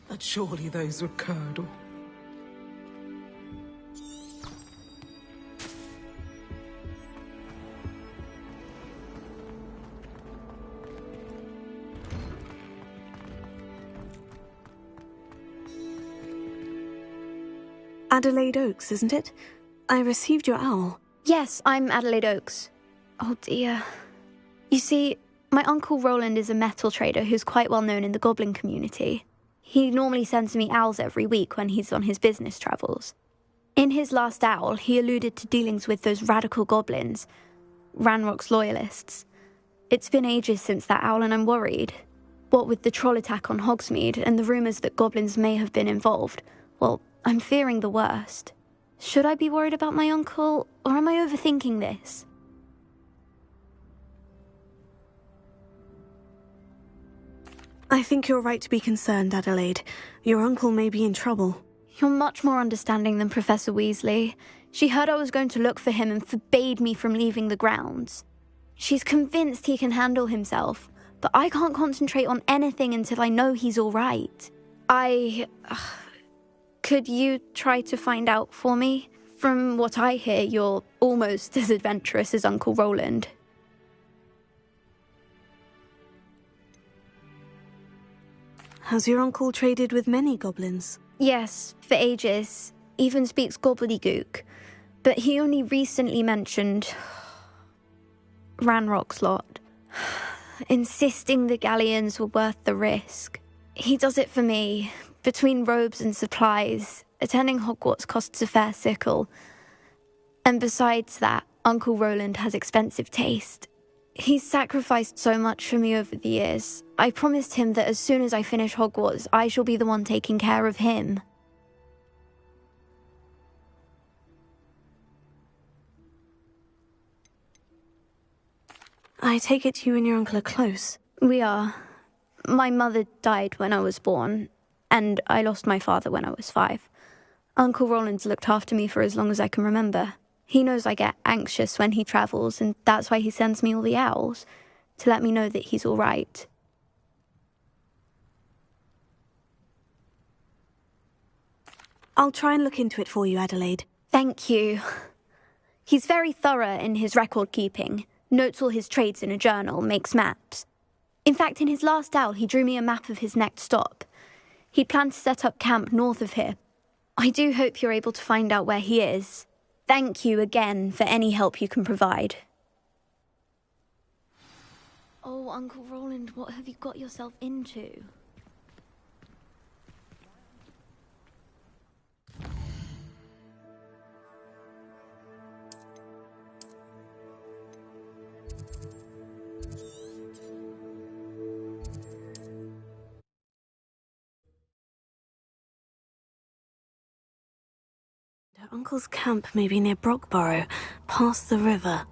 But surely those were curdle. Adelaide Oaks, isn't it? I received your owl. Yes, I'm Adelaide Oaks. Oh dear. You see, my Uncle Roland is a metal trader who's quite well known in the goblin community. He normally sends me owls every week when he's on his business travels. In his last owl, he alluded to dealings with those radical goblins, Ranrock's loyalists. It's been ages since that owl and I'm worried. What with the troll attack on Hogsmeade and the rumours that goblins may have been involved, well, I'm fearing the worst. Should I be worried about my uncle, or am I overthinking this? I think you're right to be concerned, Adelaide. Your uncle may be in trouble. You're much more understanding than Professor Weasley. She heard I was going to look for him and forbade me from leaving the grounds. She's convinced he can handle himself, but I can't concentrate on anything until I know he's all right. Could you try to find out for me? From what I hear, you're almost as adventurous as Uncle Roland. Has your uncle traded with many goblins? Yes, for ages. Even speaks gobbledygook. But he only recently mentioned Ranrock's lot, insisting the galleons were worth the risk. He does it for me. Between robes and supplies, attending Hogwarts costs a fair sickle. And besides that, Uncle Roland has expensive taste. He's sacrificed so much for me over the years. I promised him that as soon as I finish Hogwarts, I shall be the one taking care of him. I take it you and your uncle are close. We are. My mother died when I was born, and I lost my father when I was 5. Uncle Roland's looked after me for as long as I can remember. He knows I get anxious when he travels, and that's why he sends me all the owls, to let me know that he's all right. I'll try and look into it for you, Adelaide. Thank you. He's very thorough in his record keeping, notes all his trades in a journal, makes maps. In fact, in his last owl, he drew me a map of his next stop. He'd planned to set up camp north of here. I do hope you're able to find out where he is. Thank you again for any help you can provide. Oh, Uncle Roland, what have you got yourself into? Uncle's camp may be near Brockborough, past the river.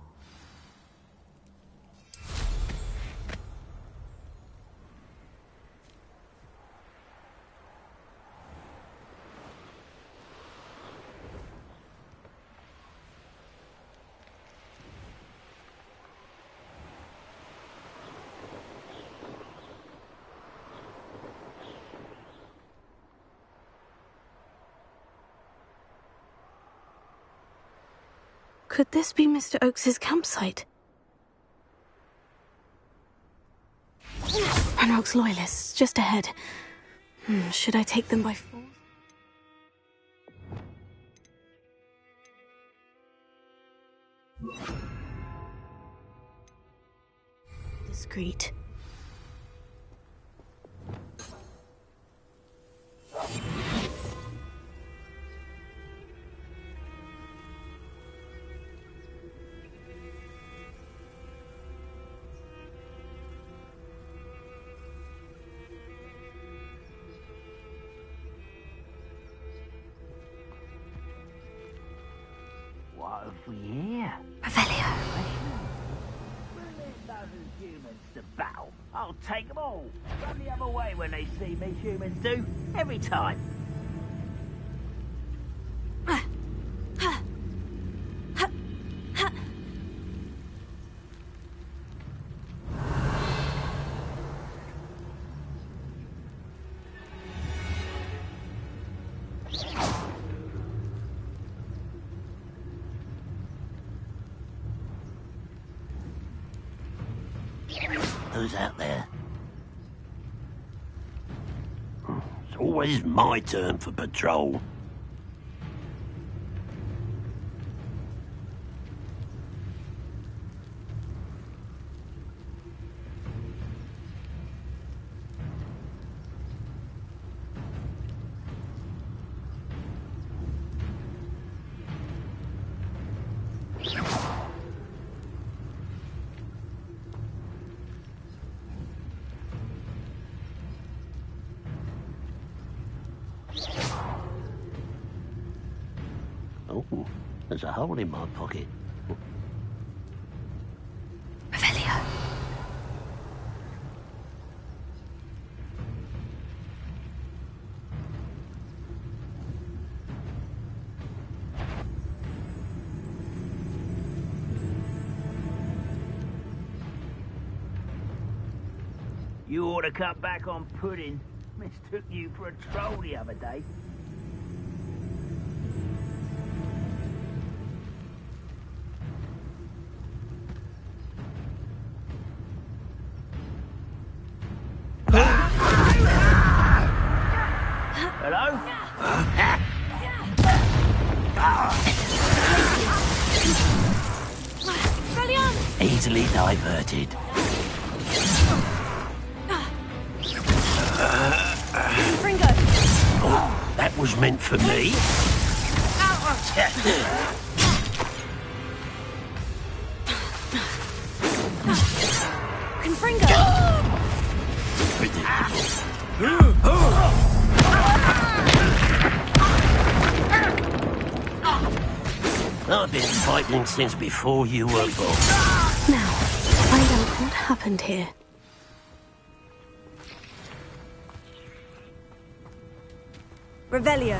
Could this be Mr. Oakes's campsite? Ranrock's loyalists, just ahead. Should I take them by force? Discreet. What have we here? Revelio. Dozen humans to battle. I'll take them all. Run the other way when they see me, humans do. Every time. Who's out there? It's always my turn for patrol. Oh, there's a hole in my pocket. Revelio. You ought to cut back on pudding. Mistook you for a troll the other day. Hello? Easily diverted. Fringo. Oh, that was meant for me. Confringo. I've been fighting since before you were born. Now, find out what happened here. Revelio.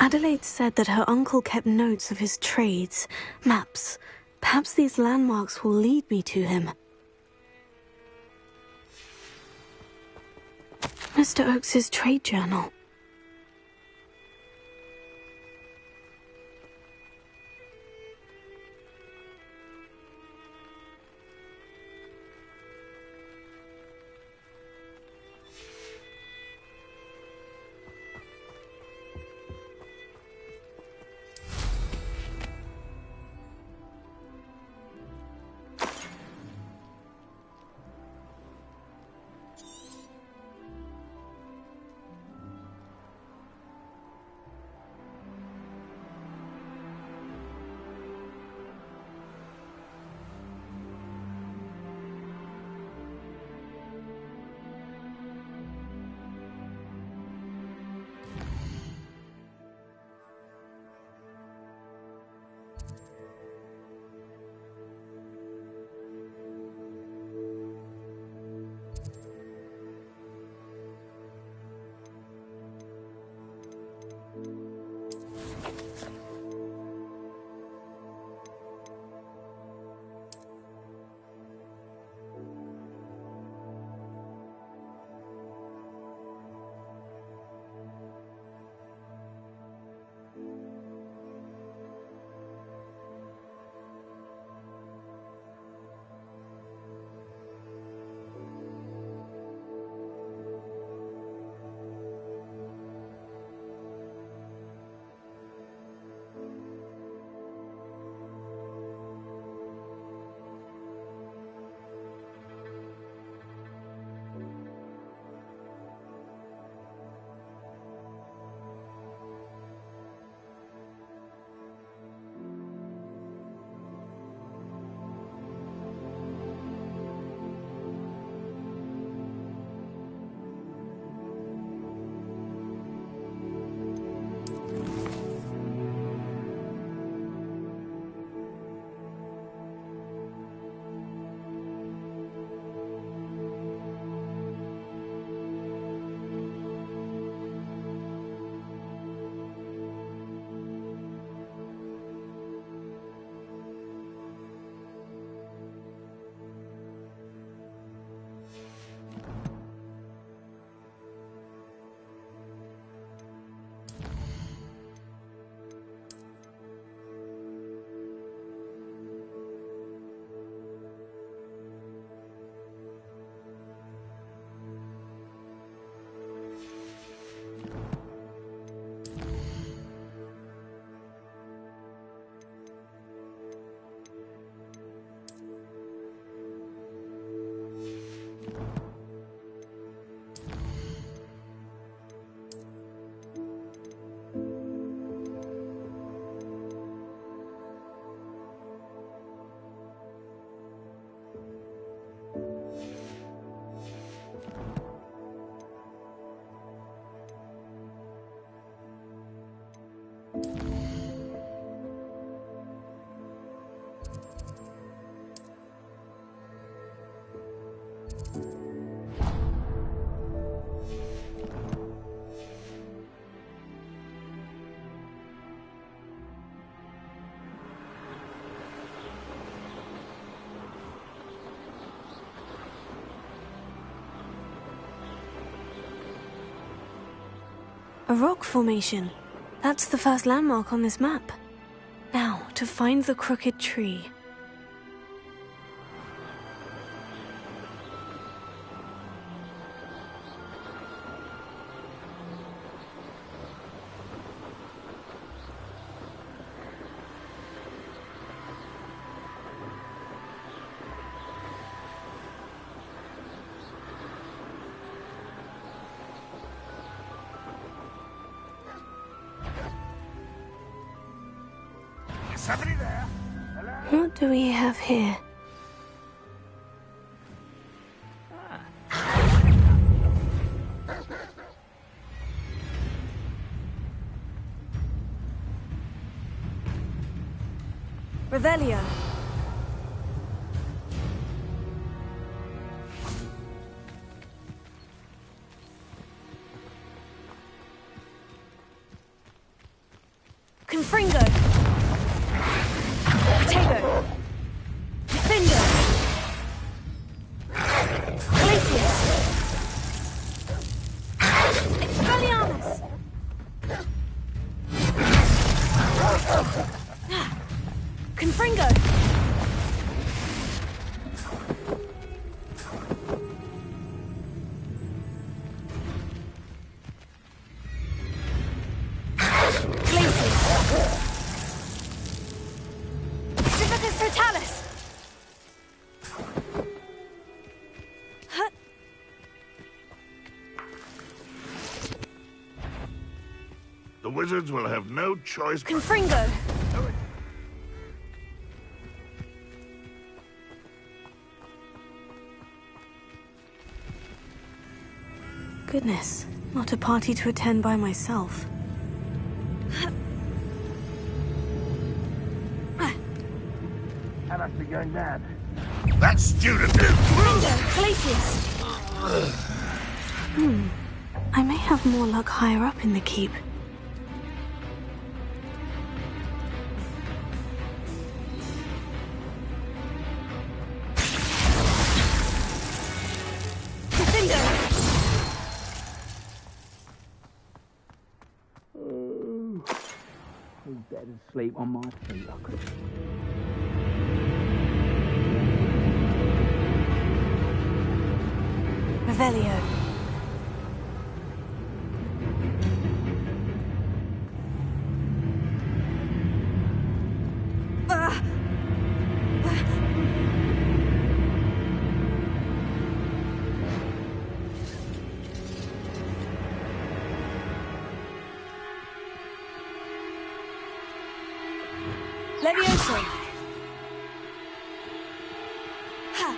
Adelaide said that her uncle kept notes of his trades, maps. Perhaps these landmarks will lead me to him. Mr. Oakes's trade journal. A rock formation. That's the first landmark on this map. Now, to find the crooked tree. Somebody there? Hello? What do we have here? Revelio. Confringo! Potato! Defender! Glacius! Expelliarmus! Confringo! The wizards will have no choice. Confringo! Goodness, not a party to attend by myself. That must be going down. That student Glacius! I may have more luck higher up in the keep. He's dead asleep on my feet. I could... Revelio. Levioso. Ha.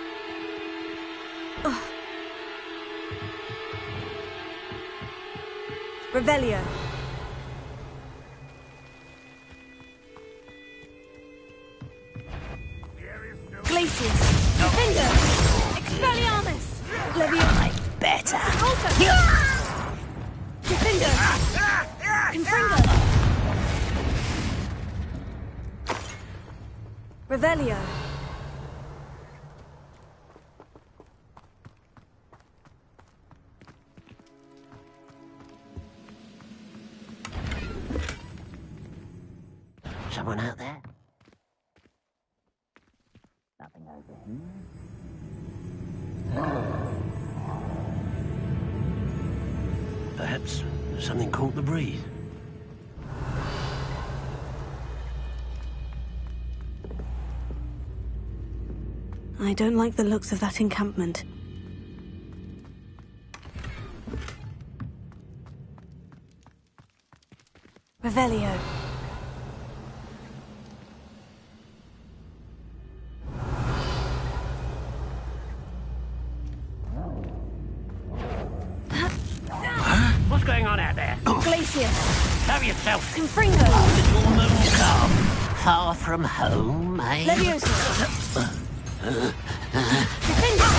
Revelio. Glacius. Defender. Expelliarmus. Levioso. Better. Also. Defender. Confringo. Revelio. Someone out there? Nothing over here. Perhaps something caught the breeze. I don't like the looks of that encampment. Revelio. What's going on out there? Glacius. Show yourself. Confringo. Did your moon come? Far from home, eh? Levioso. Defender.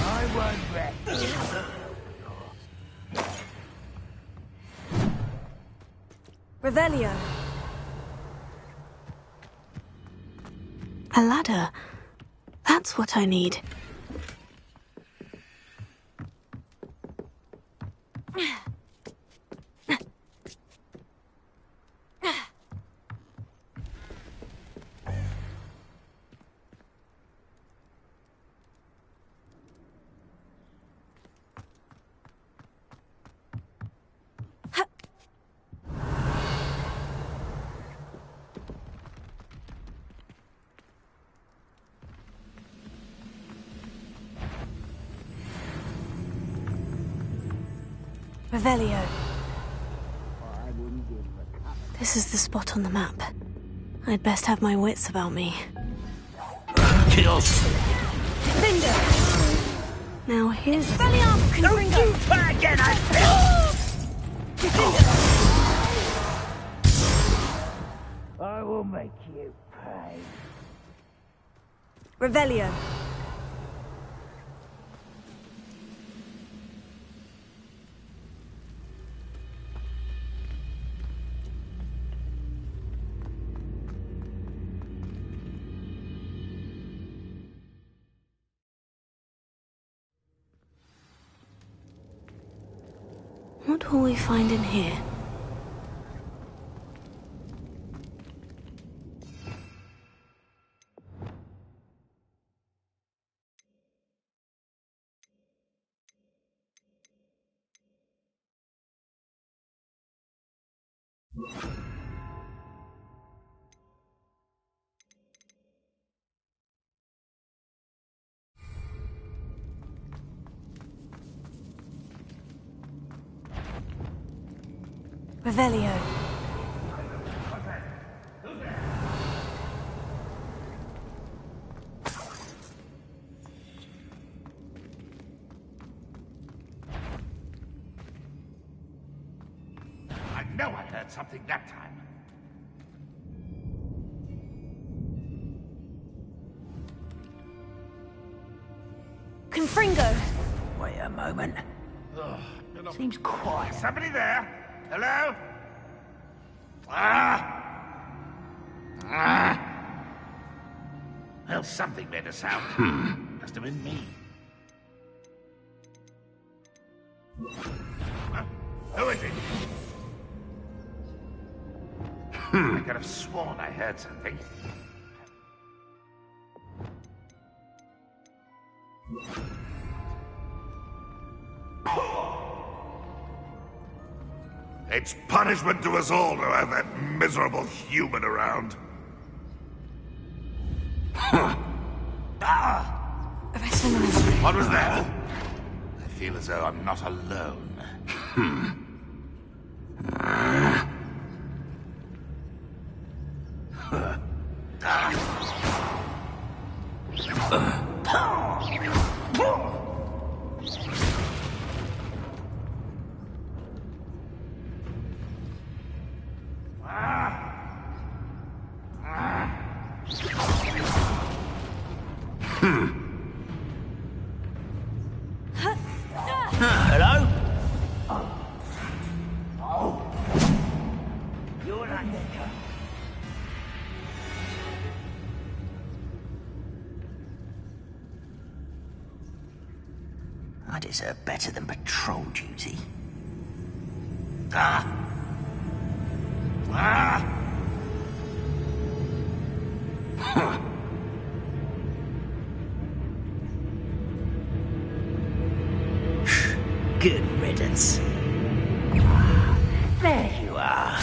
I won't rest. Revelio. A ladder. That's what I need. Revelio. This is the spot on the map. I'd best have my wits about me. Kills. Defender! Now here's Expelliarmus! Don't you try again, I Defender! I will make you pay. Revelio. What will we find in here? Revelio. I know I heard something that time. Confringo! Wait a moment. Seems quiet. Somebody there? Hello? Ah! Ah! Well, something made a sound. Must have been me. Huh? Who is it? I could have sworn I heard something. It's punishment to us all to have that miserable human around. Arrest him, Arrest. What was that? I feel as though I'm not alone. Hello? You're not there. I deserve better than patrol duty. Ah! Ah! Good riddance. There you are.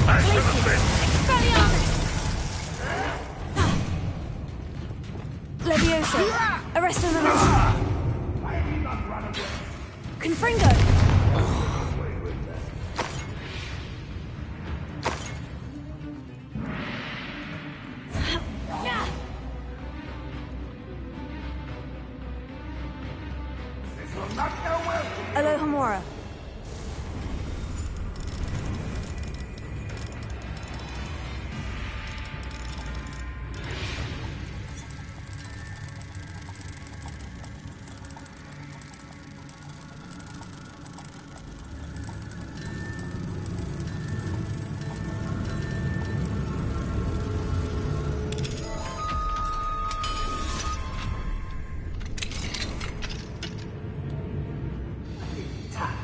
I should have been. Levioso! Arrest him, Arrest. Confringo! Alohomora.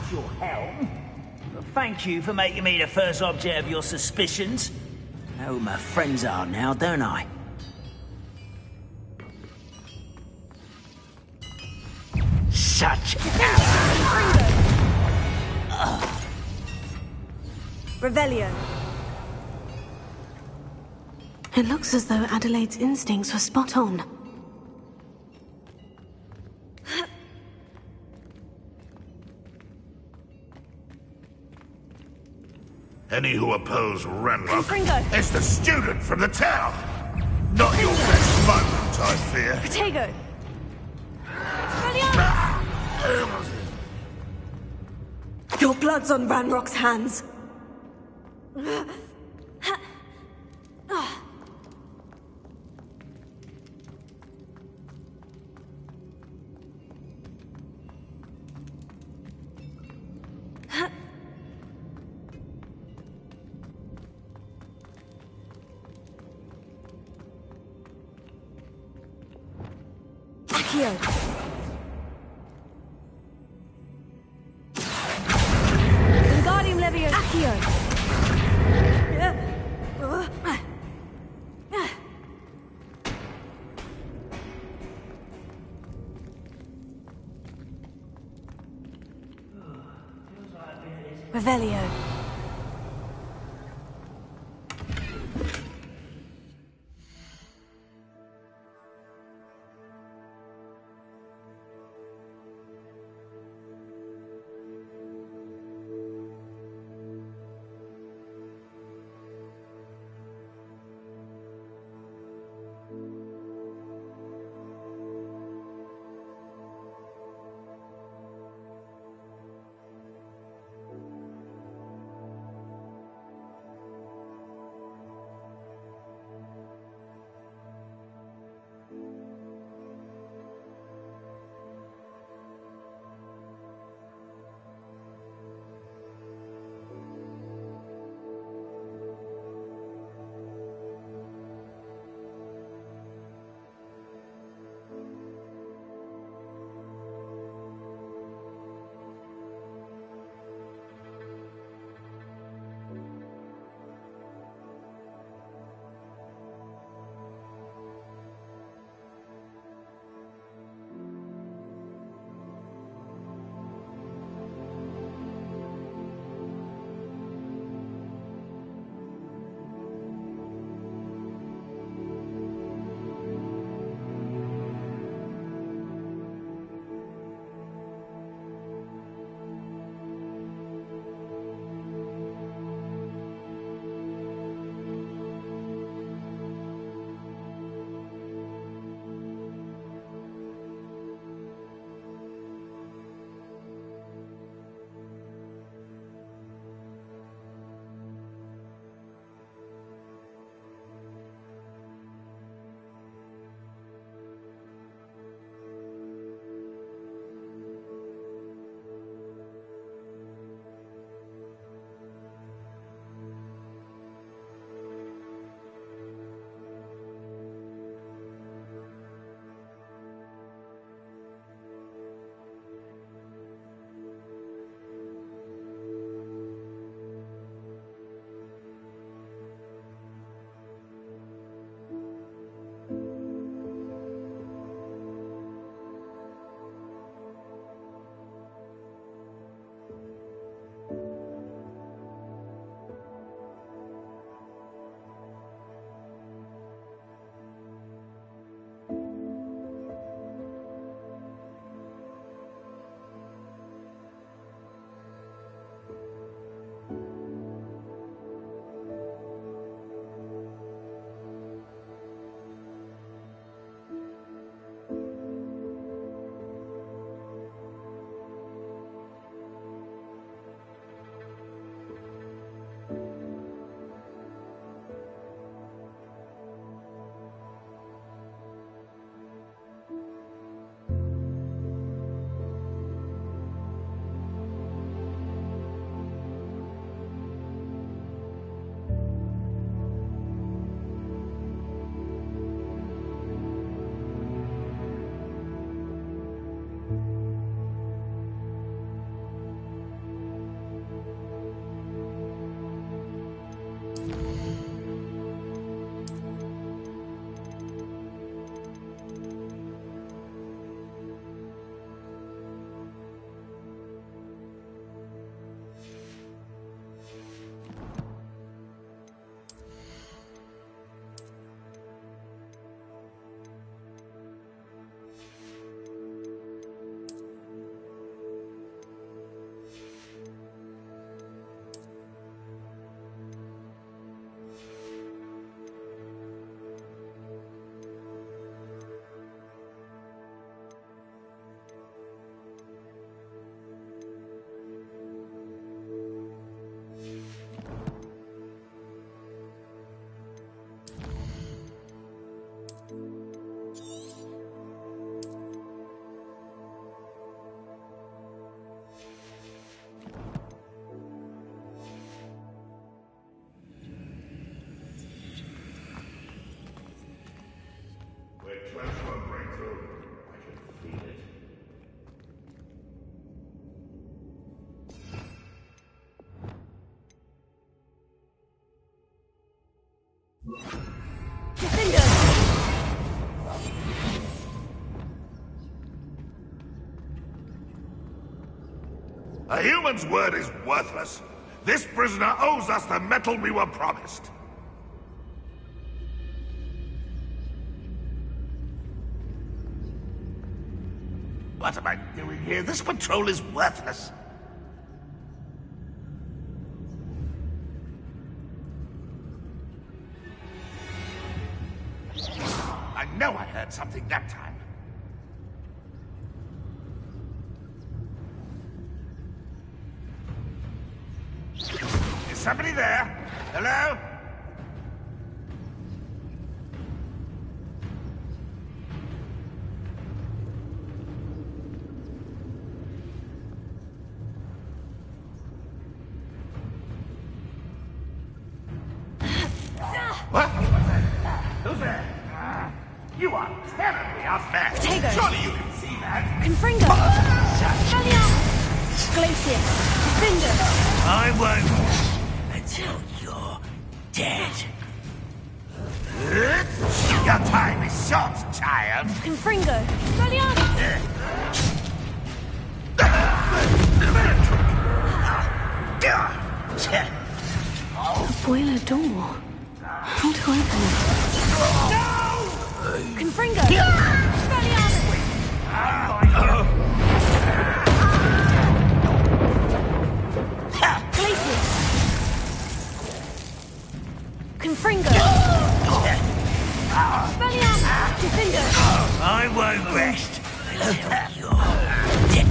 Your helm. Well, thank you for making me the first object of your suspicions. I know who my friends are now, don't I? Such Revelio. It looks as though Adelaide's instincts were spot on. Any who oppose Ranrock Confringo. is the student from the town. Not your best moment, I fear. Protego. Your blood's on Ranrock's hands. Accio. Revelio. A human's word is worthless. This prisoner owes us the metal we were promised. What am I doing here? This patrol is worthless. I know I heard something that time. Is somebody there? Hello? What? Who's there? You are terribly outmatched. Potato. Surely you can see that. Confringo! Gallium! Glacius! Defender! I won't until you're dead. Your time is short, child. Confringo! Gallium! A boiler door. How to open it? Confringo! Gallium! Glacius! Confringo! Gallium! Defender! I won't rest until you're dead.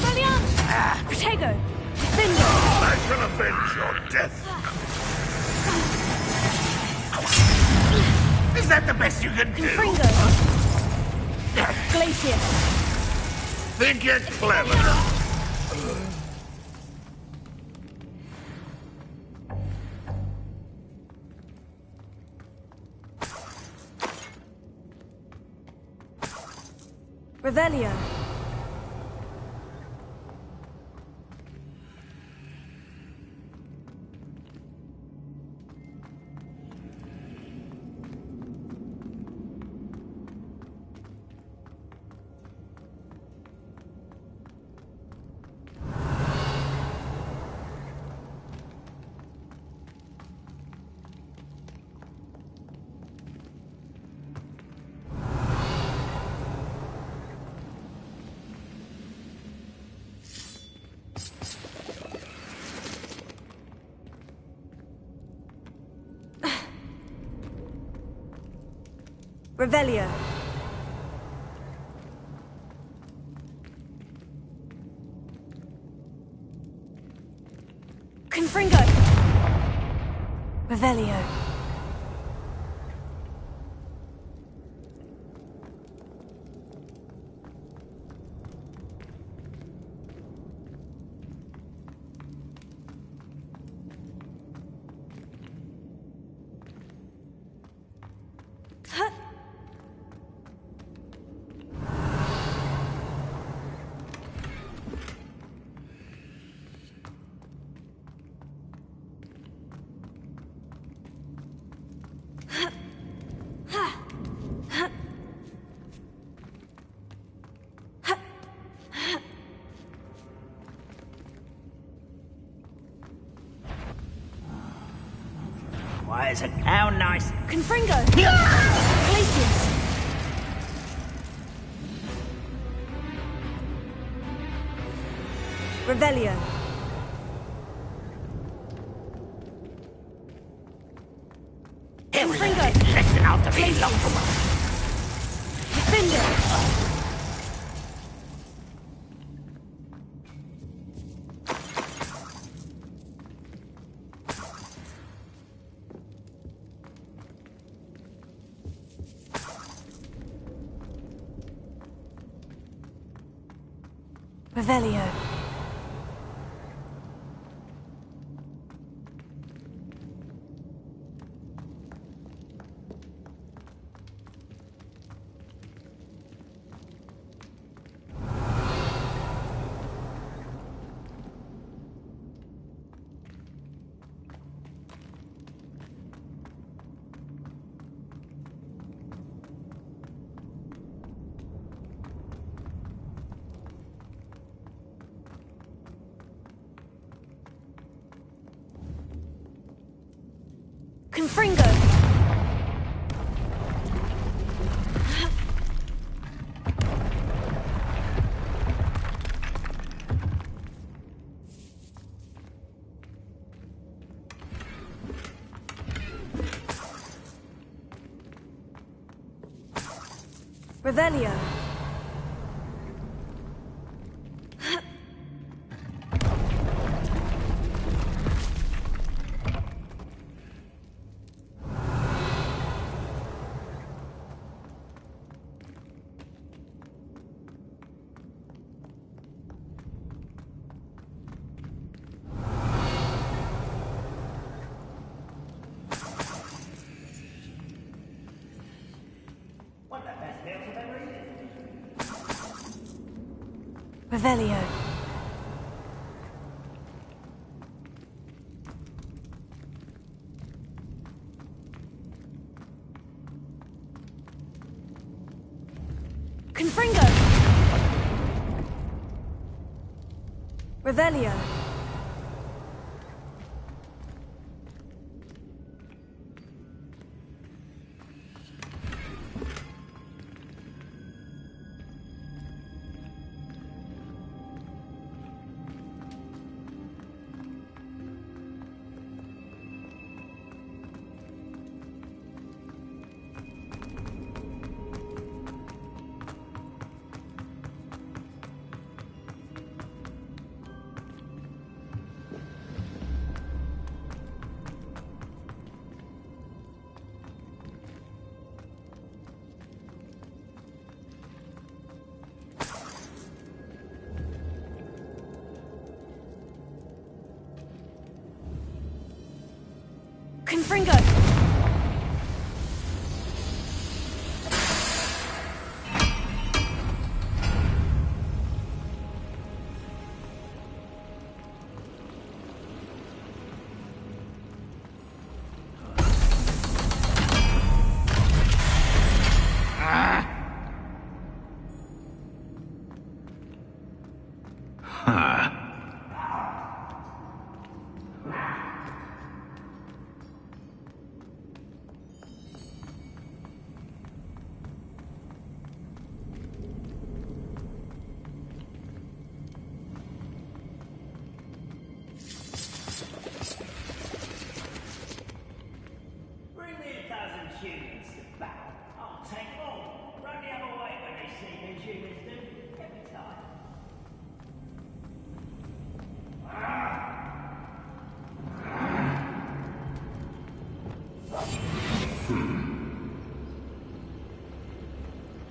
Gallium! Protego! Defender! I shall avenge your death. Is that the best you can do? Confringo! Glacius! Think you're clever? Revelio! Revelio. Confringo. Revelio. Why is a cow nice? Confringo. Glacius. Revelio. Confringo. Listen out to me, Glacius. Defender. Revelio. Confringo! Revelio. Revelio. Confringo. Revelio. Confringo!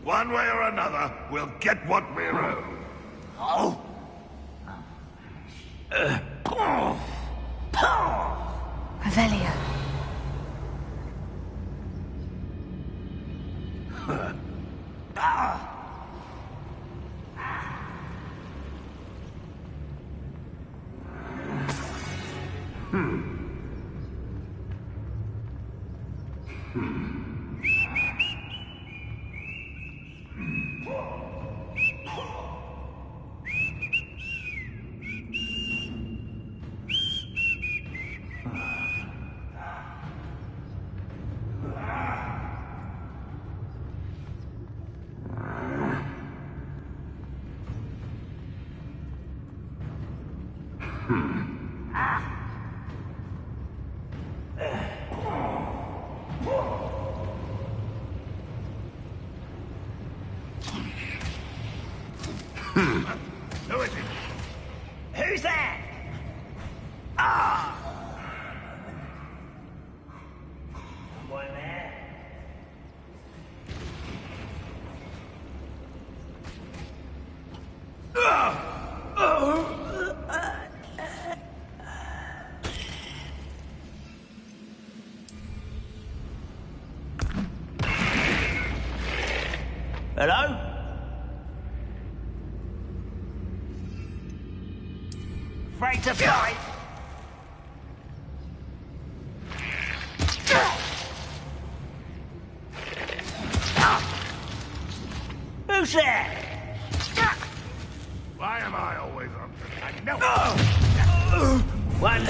One way or another, we'll get what we're owed. Oh? Revelio. Who is it? Who's that? Ah! Boy, man. Hello? Afraid to fight? Who's there? Why am I always on I know. One.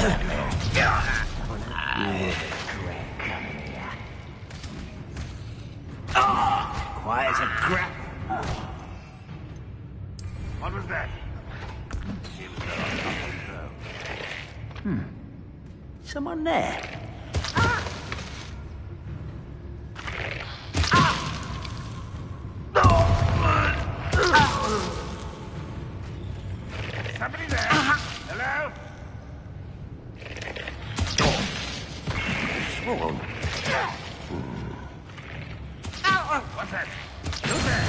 Someone there? Somebody there? Hello? What's that? Who's there?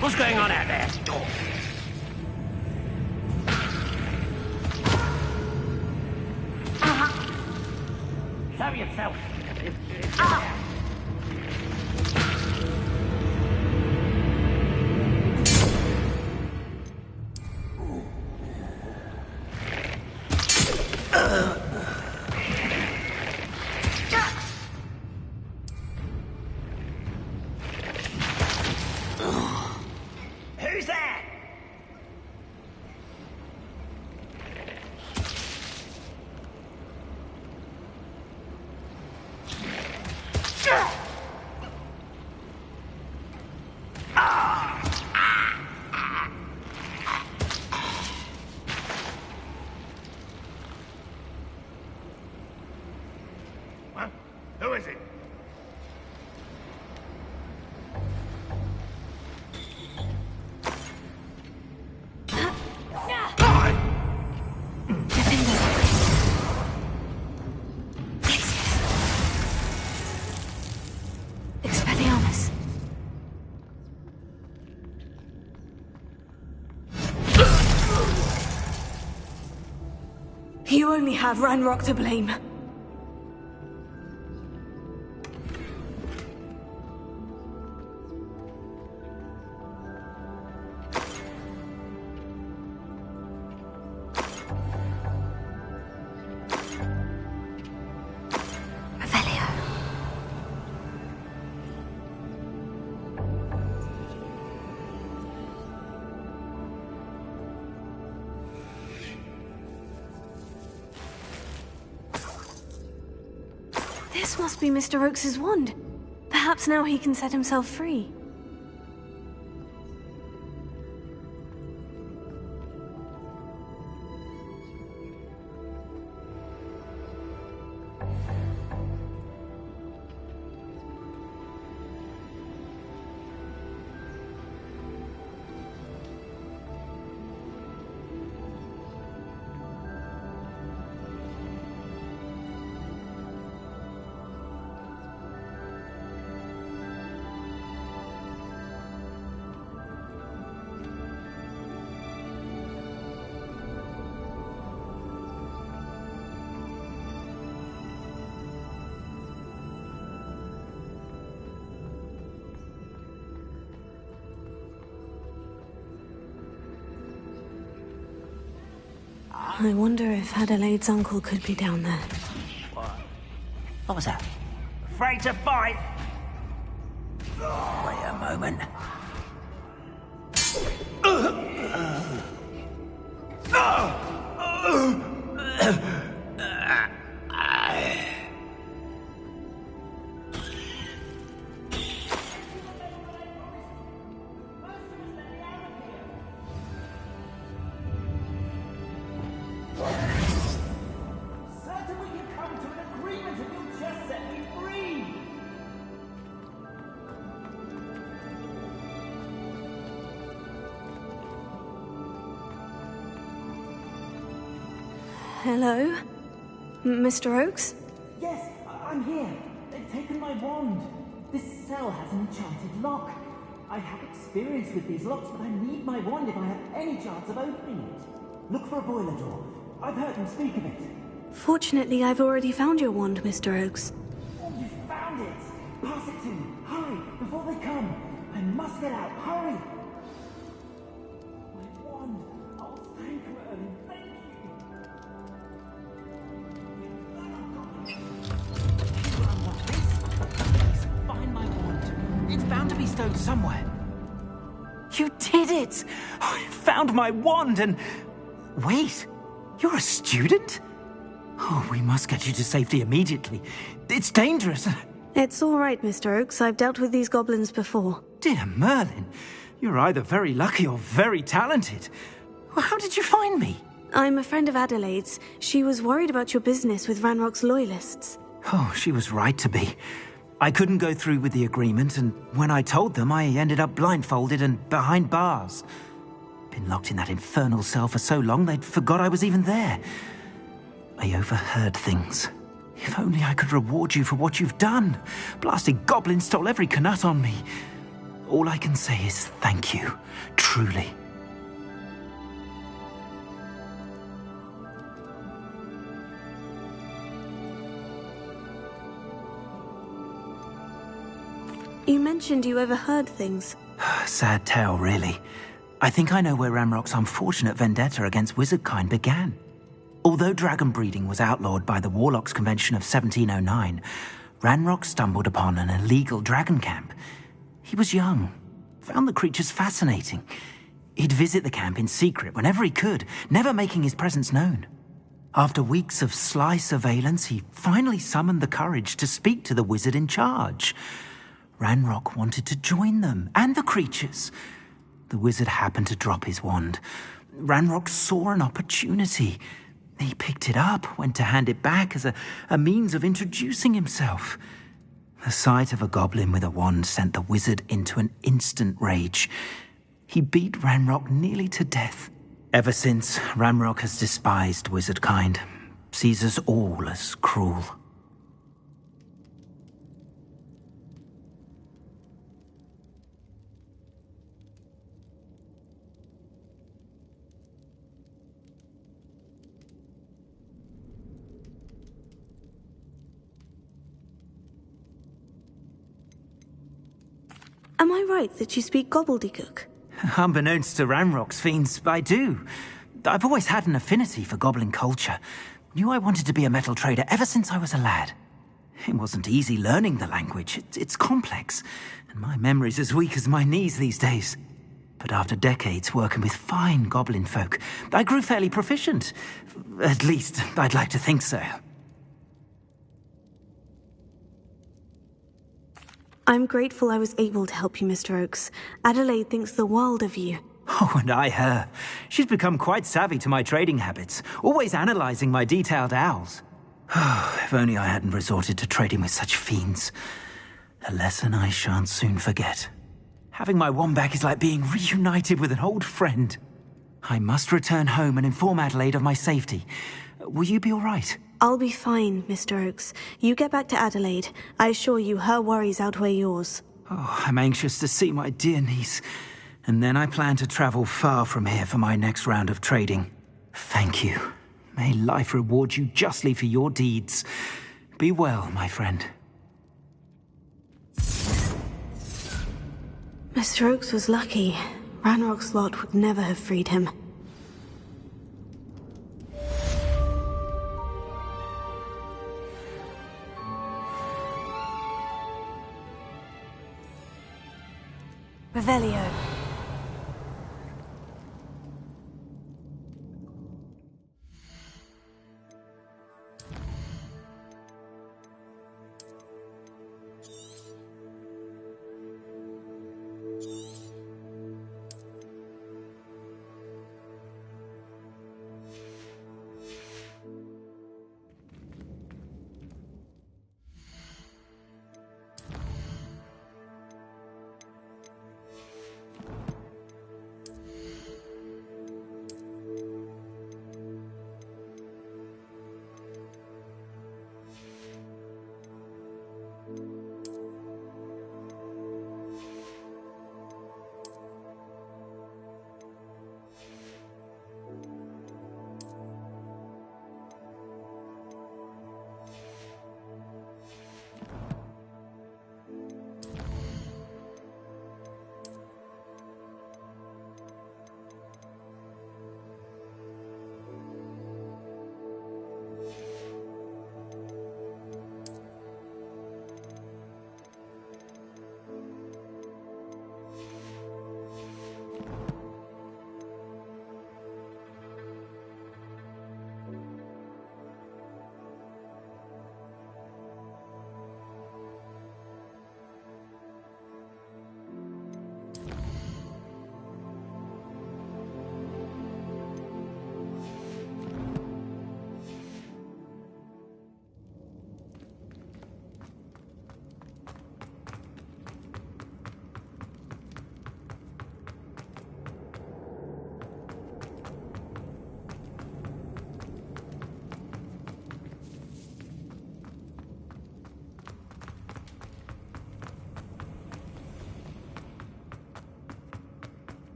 What's going on out there? Show yourself. Who's that? What? Who is it? Expelliarmus. You only have Ranrock to blame. This must be Mr. Oakes's wand. Perhaps now he can set himself free. I wonder if Adelaide's uncle could be down there. What was that? Afraid to bite? Wait a moment. Hello? Mr. Oakes? Yes, I'm here. They've taken my wand. This cell has an enchanted lock. I have experience with these locks, but I need my wand if I have any chance of opening it. Look for a boiler door. I've heard them speak of it. Fortunately, I've already found your wand, Mr. Oakes. Oh, you found it! Pass it to me. Hurry, before they come. I must get out. Hurry! My wand. Oh, thank you, Merlin. Thank you. Find my wand. It's bound to be stowed somewhere. You did it! I found my wand and... Wait, you're a student? Oh, we must get you to safety immediately. It's dangerous. It's all right, Mr. Oakes. I've dealt with these goblins before. Dear Merlin, You're either very lucky or very talented. Well, how did you find me? I'm a friend of Adelaide's. She was worried about your business with Ranrock's loyalists. Oh, she was right to be. I couldn't go through with the agreement, and when I told them, I ended up blindfolded and behind bars. Been locked in that infernal cell for so long, they'd forgot I was even there. I overheard things. If only I could reward you for what you've done. Blasted goblin stole every canut on me. All I can say is thank you, truly. You mentioned you overheard things. Sad tale, really. I think I know where Ranrock's unfortunate vendetta against wizardkind began. Although dragon breeding was outlawed by the Warlocks Convention of 1709, Ranrock stumbled upon an illegal dragon camp. He was young, found the creatures fascinating. He'd visit the camp in secret whenever he could, never making his presence known. After weeks of sly surveillance, he finally summoned the courage to speak to the wizard in charge. Ranrock wanted to join them, and the creatures. The wizard happened to drop his wand. Ranrock saw an opportunity. He picked it up, went to hand it back as a means of introducing himself. The sight of a goblin with a wand sent the wizard into an instant rage. He beat Ranrock nearly to death. Ever since, Ranrock has despised wizardkind, sees us all as cruel. Am I right that you speak gobbledygook? Unbeknownst to Ranrock's fiends, I do. I've always had an affinity for goblin culture. Knew I wanted to be a metal trader ever since I was a lad. It wasn't easy learning the language. It's complex, and my memory's as weak as my knees these days. But after decades working with fine goblin folk, I grew fairly proficient. At least, I'd like to think so. I'm grateful I was able to help you, Mr. Oakes. Adelaide thinks the world of you. Oh, and I her. She's become quite savvy to my trading habits, always analyzing my detailed owls. If only I hadn't resorted to trading with such fiends. A lesson I shan't soon forget. Having my wand back is like being reunited with an old friend. I must return home and inform Adelaide of my safety. Will you be all right? I'll be fine, Mr. Oakes. You get back to Adelaide. I assure you her worries outweigh yours. Oh, I'm anxious to see my dear niece. And then I plan to travel far from here for my next round of trading. Thank you. May life reward you justly for your deeds. Be well, my friend. Mr. Oakes was lucky. Ranrock's lot would never have freed him. Revelio.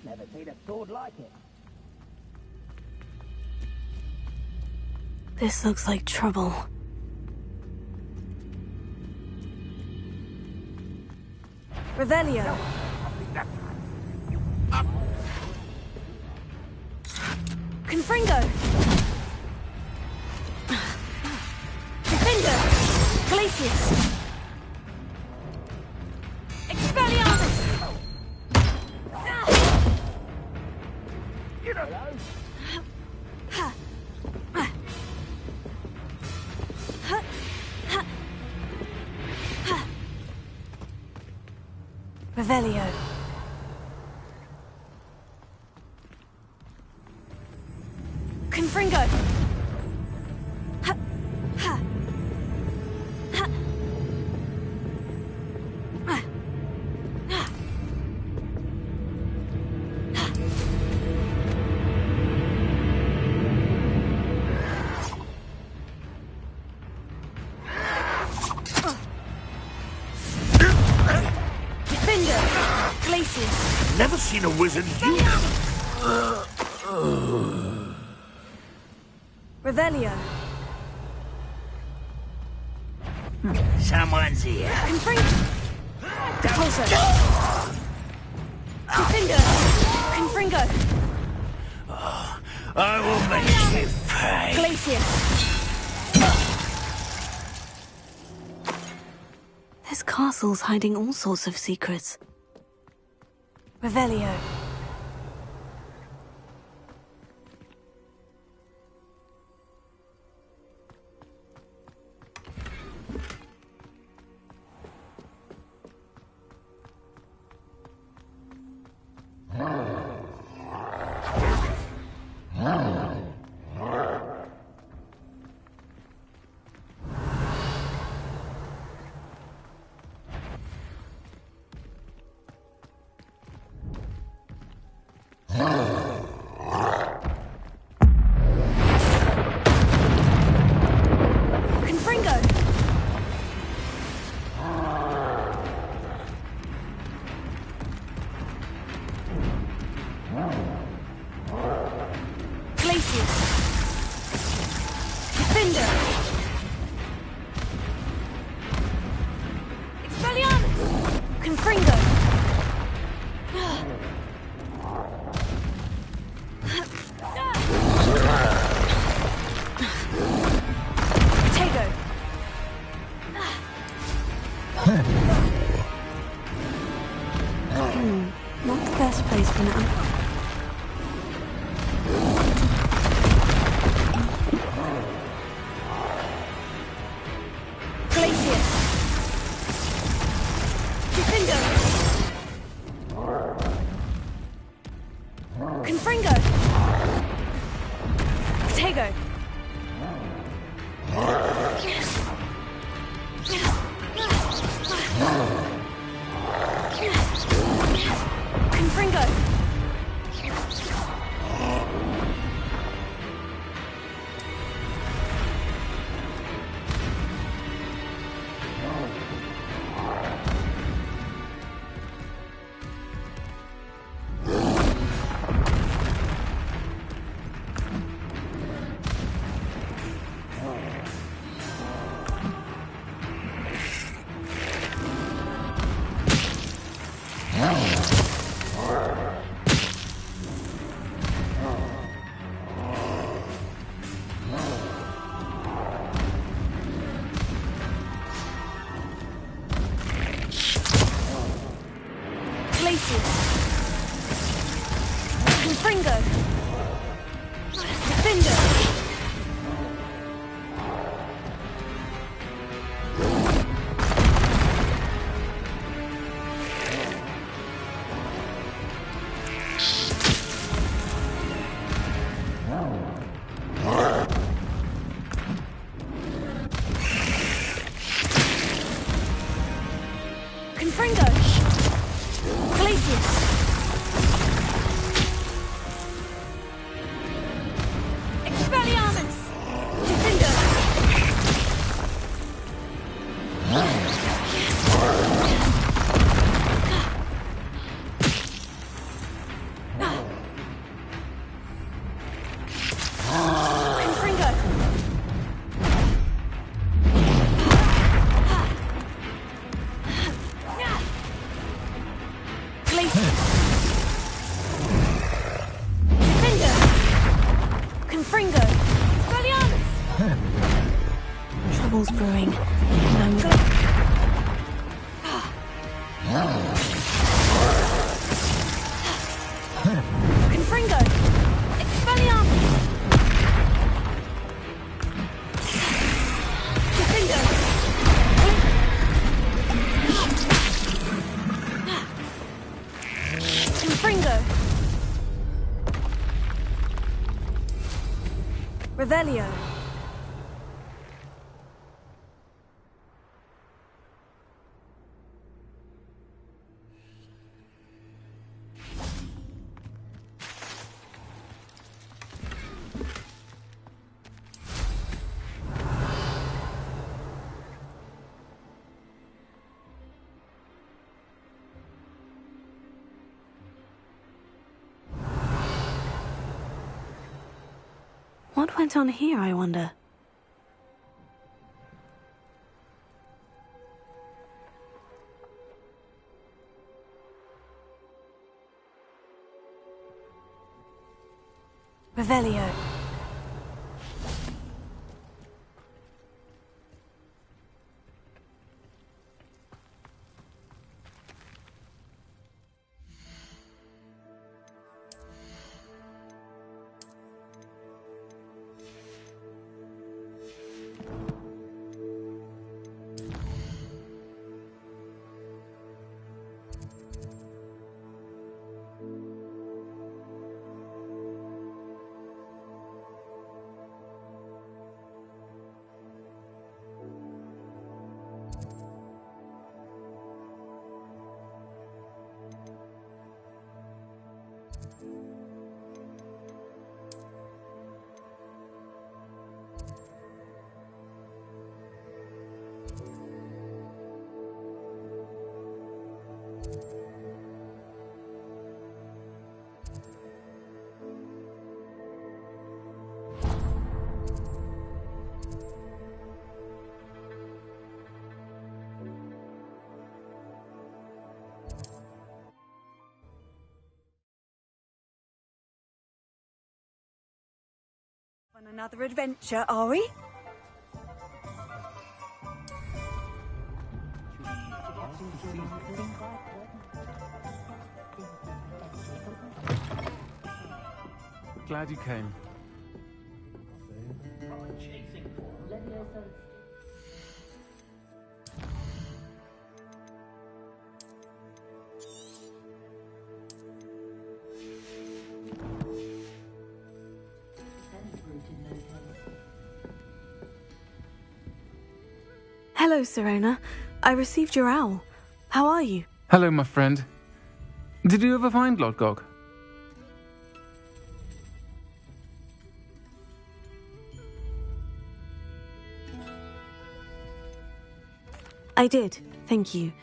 I've never seen a sword like it. This looks like trouble. Revelio. Confringo. Defender. Glacius. Expelliarmus. Revelio. Confringo. Ha. Ha. Ha. Ah. Ah. Defender. Glacius. Never seen a wizard use. Revelio. Someone's here. Confringo. Repulsor. Defender. Confringo. I will make you pay. Glacius. This castle's hiding all sorts of secrets. Revelio. Confringo. Glacius. Defender. Expelliarmus. Confringo. Tego. Not the best place for now. Glacius. Defender. Confringo. Tego. Confringo. Glacius. Confringo. Defender. Confringo. Glacius. Expelliarmus. Defender. Trouble's brewing, and I'm... Confringo! Expelliarmus! Confringo! Confringo! Revelio! What went on here, I wonder? Revelio. On another adventure, are we? Glad you came. Hello, Serona. I received your owl. How are you? Hello, my friend. Did you ever find Lodgok? I did, thank you.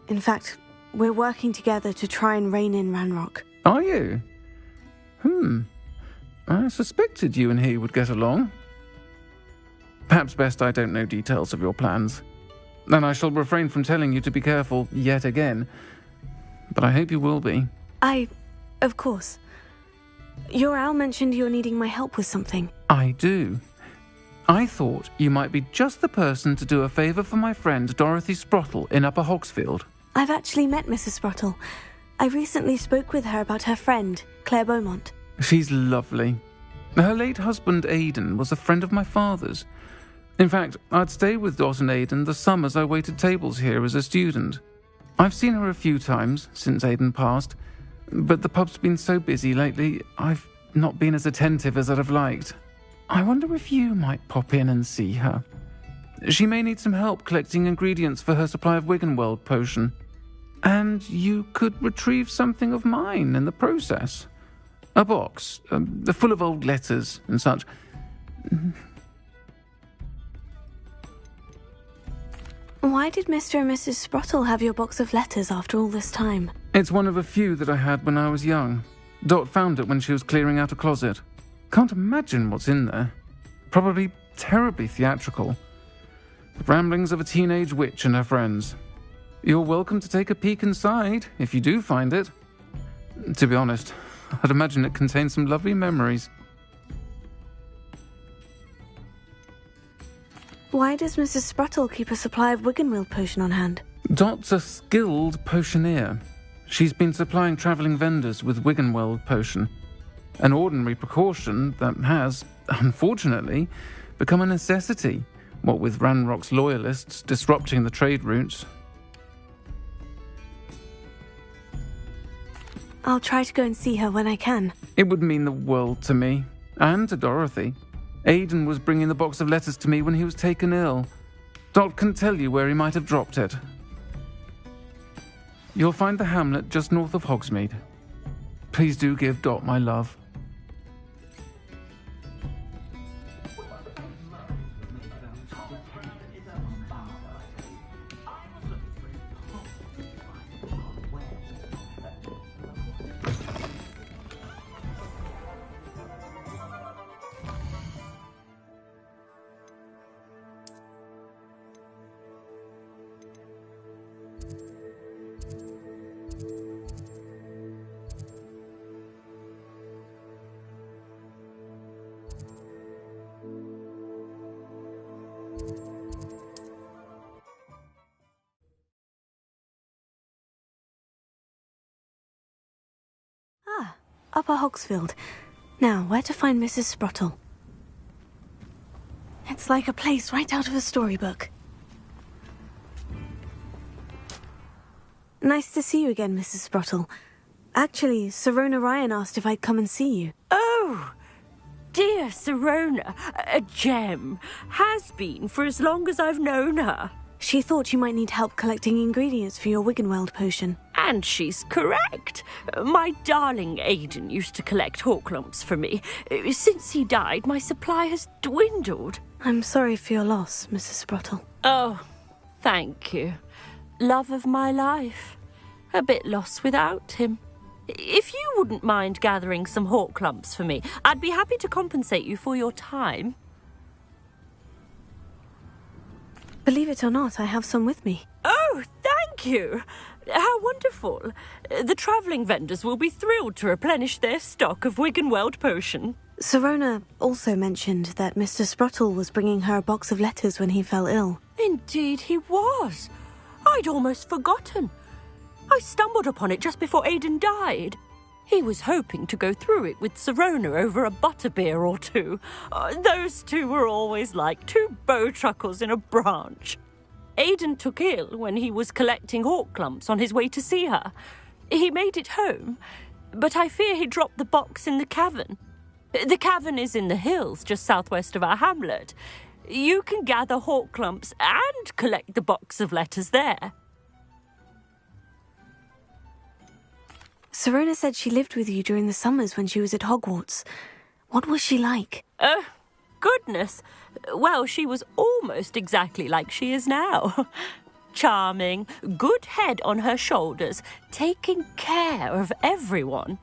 In fact, we're working together to try and rein in Ranrock. Are you? I suspected you and he would get along. Perhaps best I don't know details of your plans. And I shall refrain from telling you to be careful yet again. But I hope you will be. Of course. Your owl mentioned you're needing my help with something. I do. I thought you might be just the person to do a favour for my friend Dorothy Sprottle in Upper Hogsfield. I've actually met Mrs. Sprottle. I recently spoke with her about her friend, Claire Beaumont. She's lovely. Her late husband Aidan was a friend of my father's. In fact, I'd stay with Dot and Aidan the summers I waited tables here as a student. I've seen her a few times since Aidan passed, but the pub's been so busy lately, I've not been as attentive as I'd have liked. I wonder if you might pop in and see her. She may need some help collecting ingredients for her supply of Wiggenweld potion. And you could retrieve something of mine in the process. A box, full of old letters and such. Why did Mr. and Mrs. Sprottle have your box of letters after all this time? It's one of a few that I had when I was young. Dot found it when she was clearing out a closet. Can't imagine what's in there. Probably terribly theatrical. The ramblings of a teenage witch and her friends. You're welcome to take a peek inside, if you do find it. To be honest, I'd imagine it contains some lovely memories. Why does Mrs. Spruttle keep a supply of Wiggenweld potion on hand? Dot's a skilled potioneer. She's been supplying travelling vendors with Wiggenweld potion, an ordinary precaution that has, unfortunately, become a necessity, what with Ranrock's loyalists disrupting the trade routes. I'll try to go and see her when I can. It would mean the world to me, and to Dorothy. Aidan was bringing the box of letters to me when he was taken ill. Dot can tell you where he might have dropped it. You'll find the hamlet just north of Hogsmeade. Please do give Dot my love. Upper Hogsfield. Now, where to find Mrs. Spruttle? It's like a place right out of a storybook. Nice to see you again, Mrs. Spruttle. Actually, Sirona Ryan asked if I'd come and see you. Oh, dear Sirona, a gem. Has been for as long as I've known her. She thought you might need help collecting ingredients for your Wiggenweld potion. And she's correct. My darling Aidan used to collect Horklumps for me. Since he died, my supply has dwindled. I'm sorry for your loss, Mrs. Spruttle. Oh, thank you. Love of my life. A bit lost without him. If you wouldn't mind gathering some Horklumps for me, I'd be happy to compensate you for your time. Believe it or not, I have some with me. Oh, thank you. How wonderful. The travelling vendors will be thrilled to replenish their stock of Wiggenweld potion. Sirona also mentioned that Mr. Spruttle was bringing her a box of letters when he fell ill. Indeed he was. I'd almost forgotten. I stumbled upon it just before Aidan died. He was hoping to go through it with Sirona over a butterbeer or two. Those two were always like two bowtruckles in a branch. Aidan took ill when he was collecting Horklumps on his way to see her. He made it home, but I fear he dropped the box in the cavern. The cavern is in the hills just southwest of our hamlet. You can gather Horklumps and collect the box of letters there. Sirona said she lived with you during the summers when she was at Hogwarts. What was she like? Oh, goodness. Well, she was almost exactly like she is now. Charming, good head on her shoulders, taking care of everyone.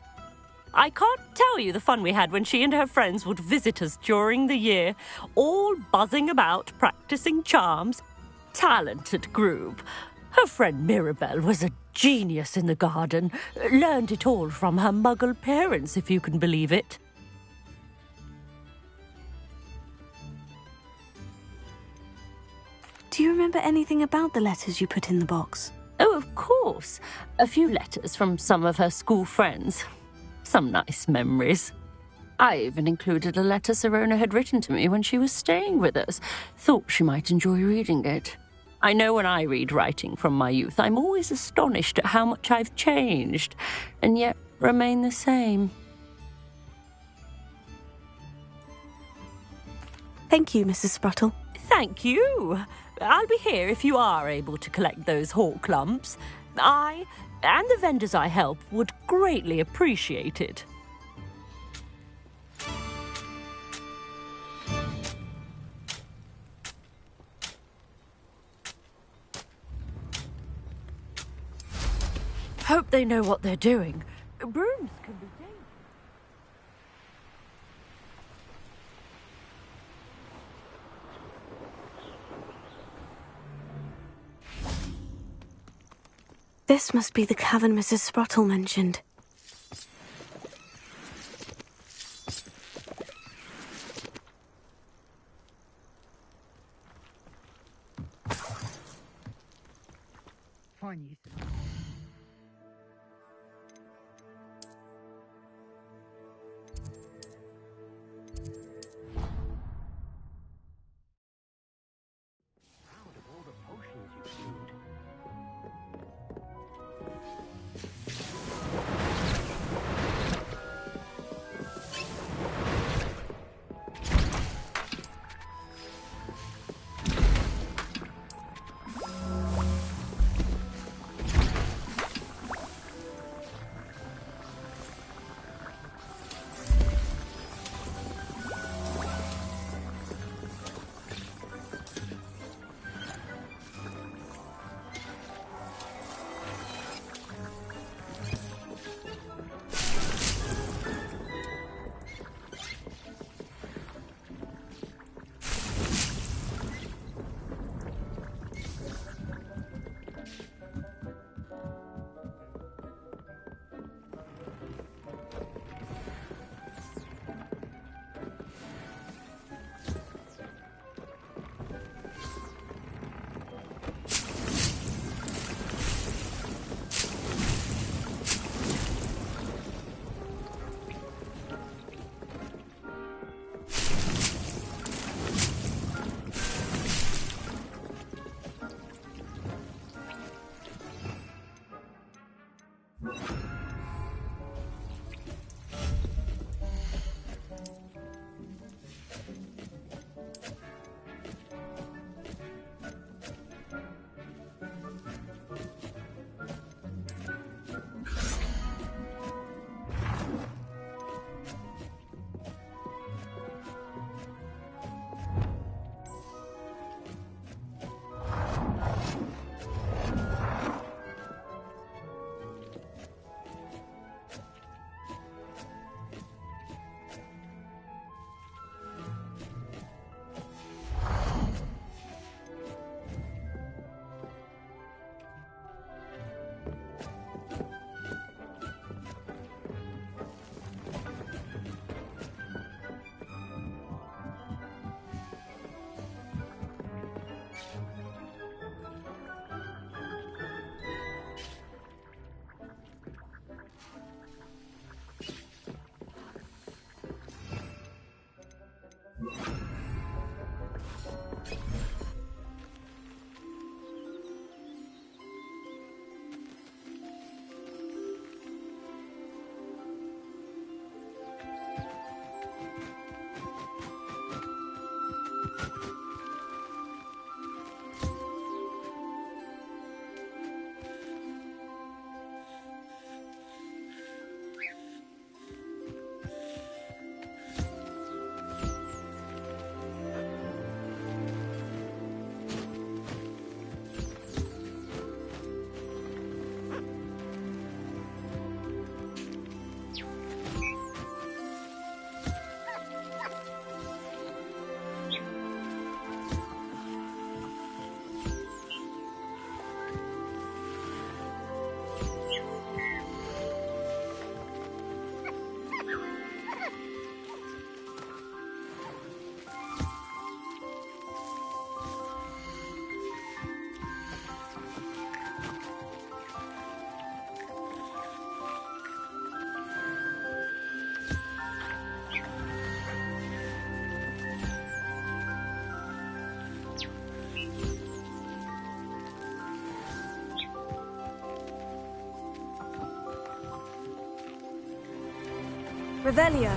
I can't tell you the fun we had when she and her friends would visit us during the year, all buzzing about, practicing charms. Talented group. Her friend Mirabelle was a genius in the garden. Learned it all from her muggle parents, if you can believe it. Do you remember anything about the letters you put in the box? Oh, of course. A few letters from some of her school friends. Some nice memories. I even included a letter Sirona had written to me when she was staying with us. Thought she might enjoy reading it. I know when I read writing from my youth, I'm always astonished at how much I've changed, and yet remain the same. Thank you, Mrs. Spruttle. Thank you. I'll be here if you are able to collect those Horklumps. I, and the vendors I help, would greatly appreciate it. Hope they know what they're doing. Brooms can be dangerous. This must be the cavern Mrs. Spruttle mentioned. tiny thing. Proud of all the potions you've brewed. Revelio.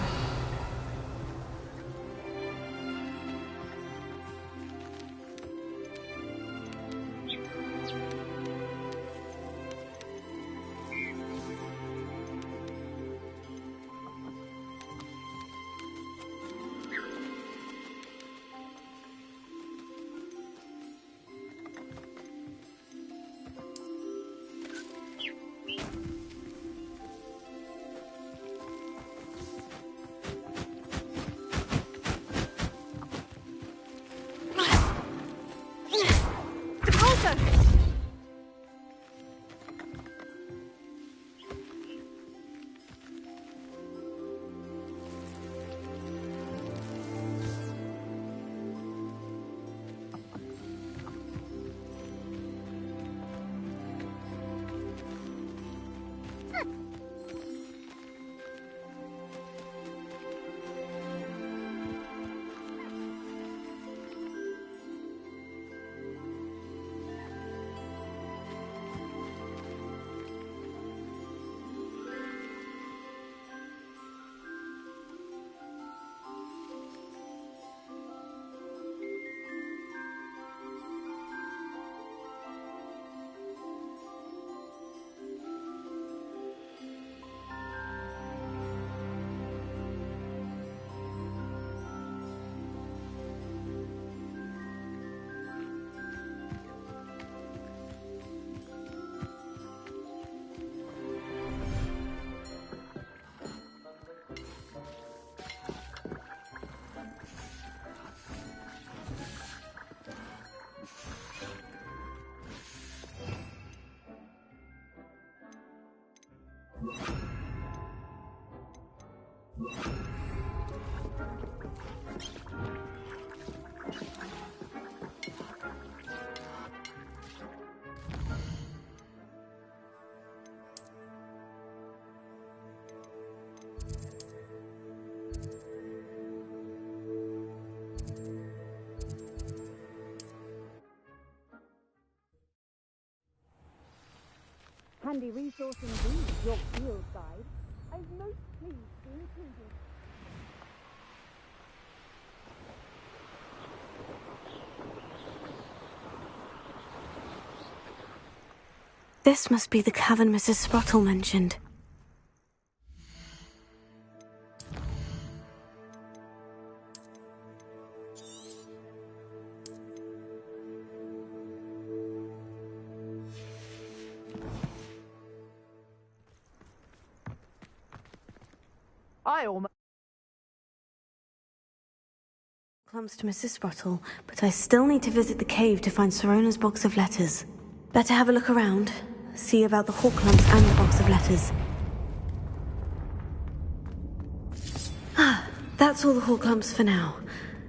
handy resource indeed, your field guide. I'm most pleased to include it. This must be the cavern Mrs. Sprottle mentioned. Clumps to Mrs. Sprottle, but I still need to visit the cave to find Sirona's box of letters. Better have a look around, see about the Horklumps and the box of letters. Ah, that's all the Horklumps for now.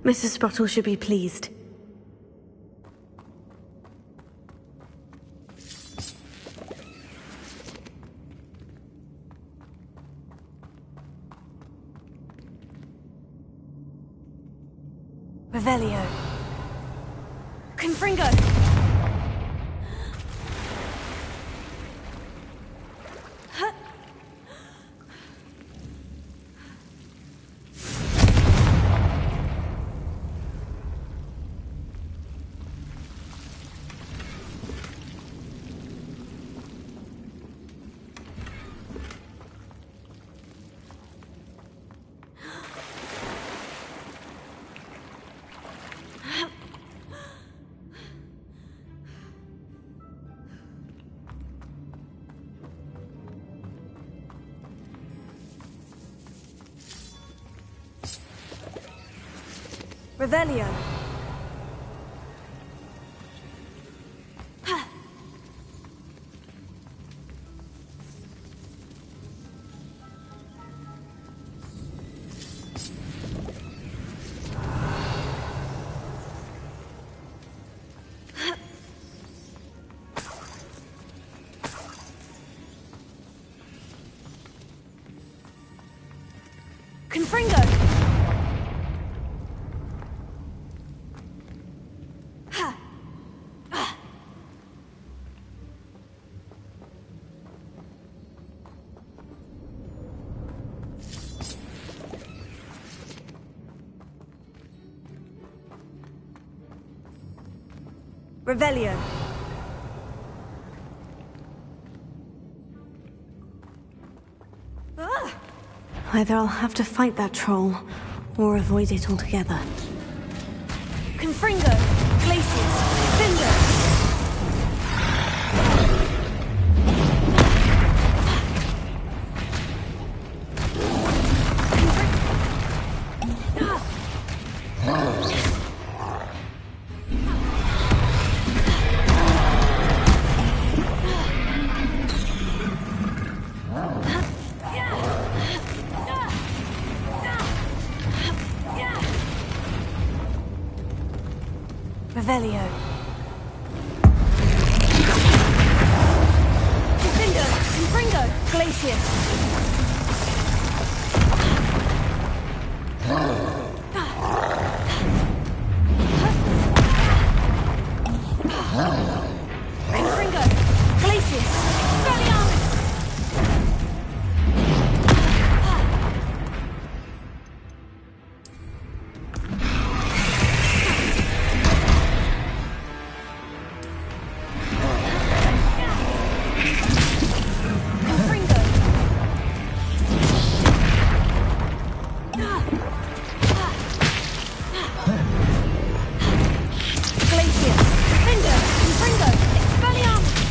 Mrs. Sprottle should be pleased. Revelio. Confringo! Revelio. Confringo! Revelio. Either I'll have to fight that troll, or avoid it altogether. Confringo! Glacius! Findo! Revelio. Findo! Confringo! Glacius! Confringo! Glacius! Expelliarmus! Glacius! Confringo! Expelliarmus!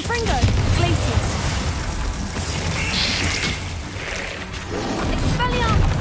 Confringo! Glacius! Expelliarmus!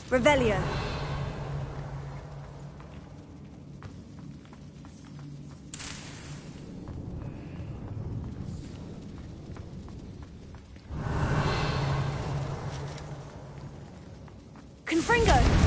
Revelio. Confringo!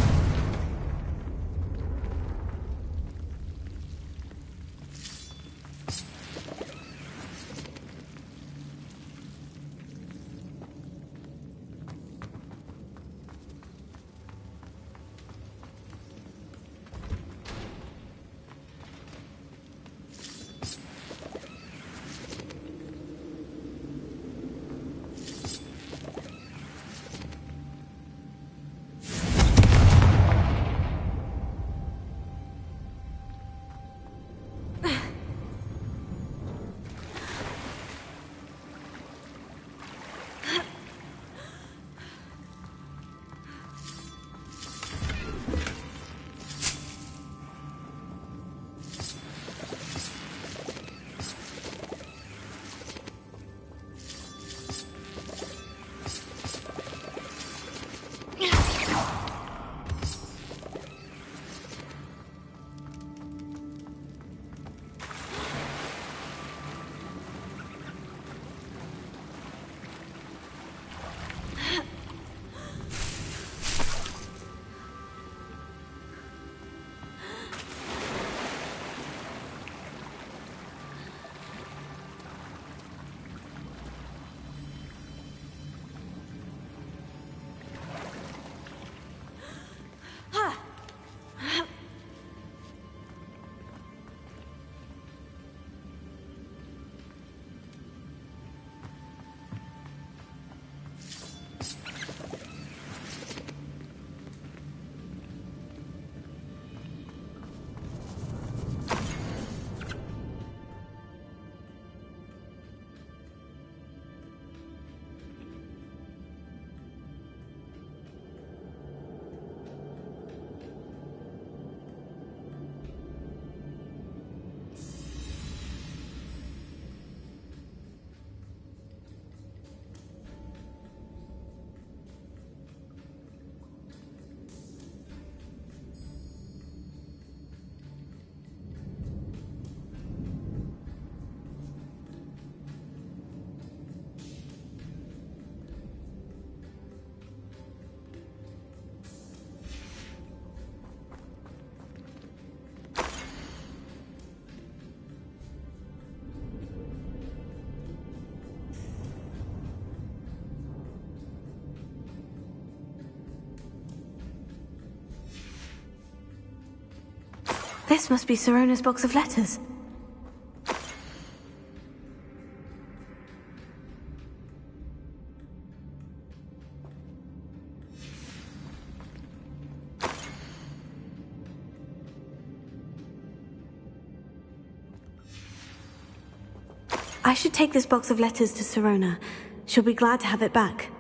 This must be Sirona's box of letters. I should take this box of letters to Sirona. She'll be glad to have it back.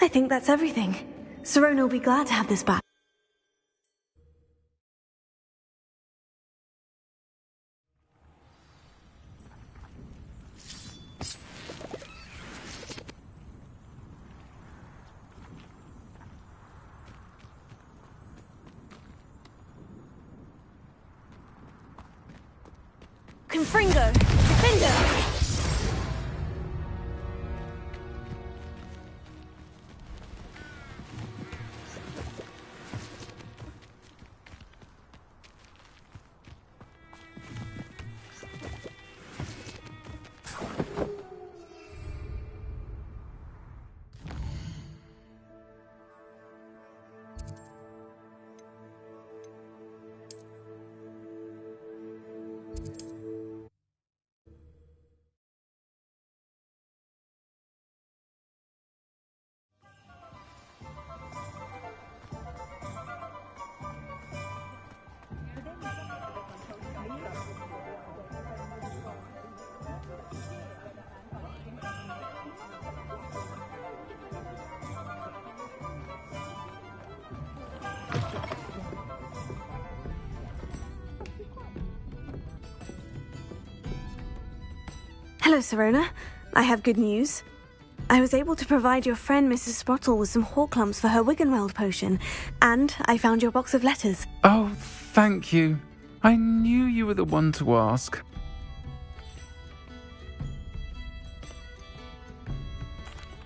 I think that's everything. Sirona will be glad to have this back. Confringo! Defender! Hello, Sirona. I have good news. I was able to provide your friend Mrs. Sprottle with some hawk lumps for her Wiggenweld potion, and I found your box of letters. Oh, thank you. I knew you were the one to ask.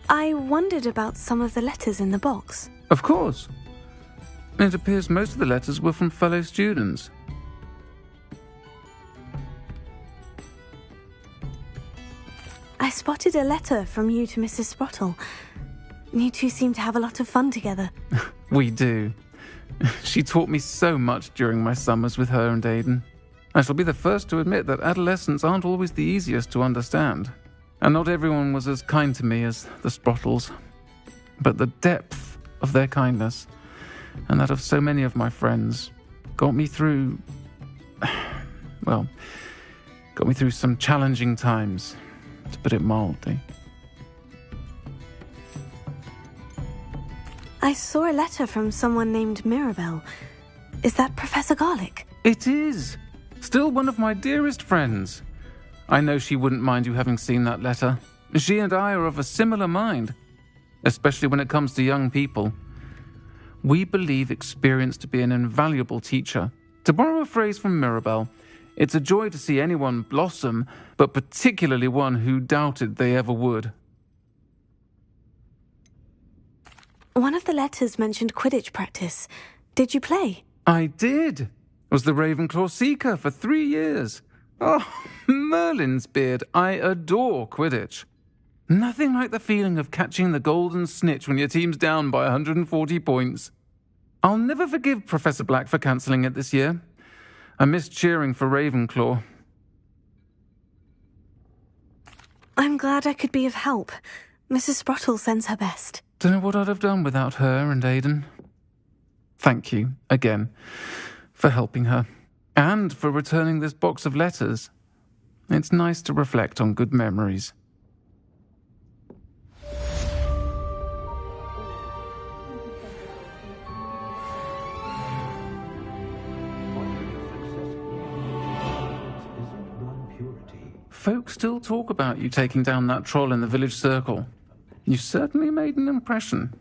I wondered about some of the letters in the box. Of course. It appears most of the letters were from fellow students. I spotted a letter from you to Mrs. Sprottle. You two seem to have a lot of fun together. We do. She taught me so much during my summers with her and Aidan. I shall be the first to admit that adolescents aren't always the easiest to understand. And not everyone was as kind to me as the Sprottles. But the depth of their kindness, and that of so many of my friends, got me through... well, got me through some challenging times, to put it mildly. I saw a letter from someone named Mirabelle. Is that Professor Garlick? It is! Still one of my dearest friends. I know she wouldn't mind you having seen that letter. She and I are of a similar mind, especially when it comes to young people. We believe experience to be an invaluable teacher. To borrow a phrase from Mirabelle, it's a joy to see anyone blossom, but particularly one who doubted they ever would. One of the letters mentioned Quidditch practice. Did you play? I did. Was the Ravenclaw Seeker for 3 years. Oh, Merlin's beard, I adore Quidditch. Nothing like the feeling of catching the golden snitch when your team's down by 140 points. I'll never forgive Professor Black for cancelling it this year. I missed cheering for Ravenclaw. I'm glad I could be of help. Mrs. Sprottle sends her best. Don't know what I'd have done without her and Aidan. Thank you, again, for helping her. And for returning this box of letters. It's nice to reflect on good memories. Folk still talk about you taking down that troll in the village circle. You certainly made an impression.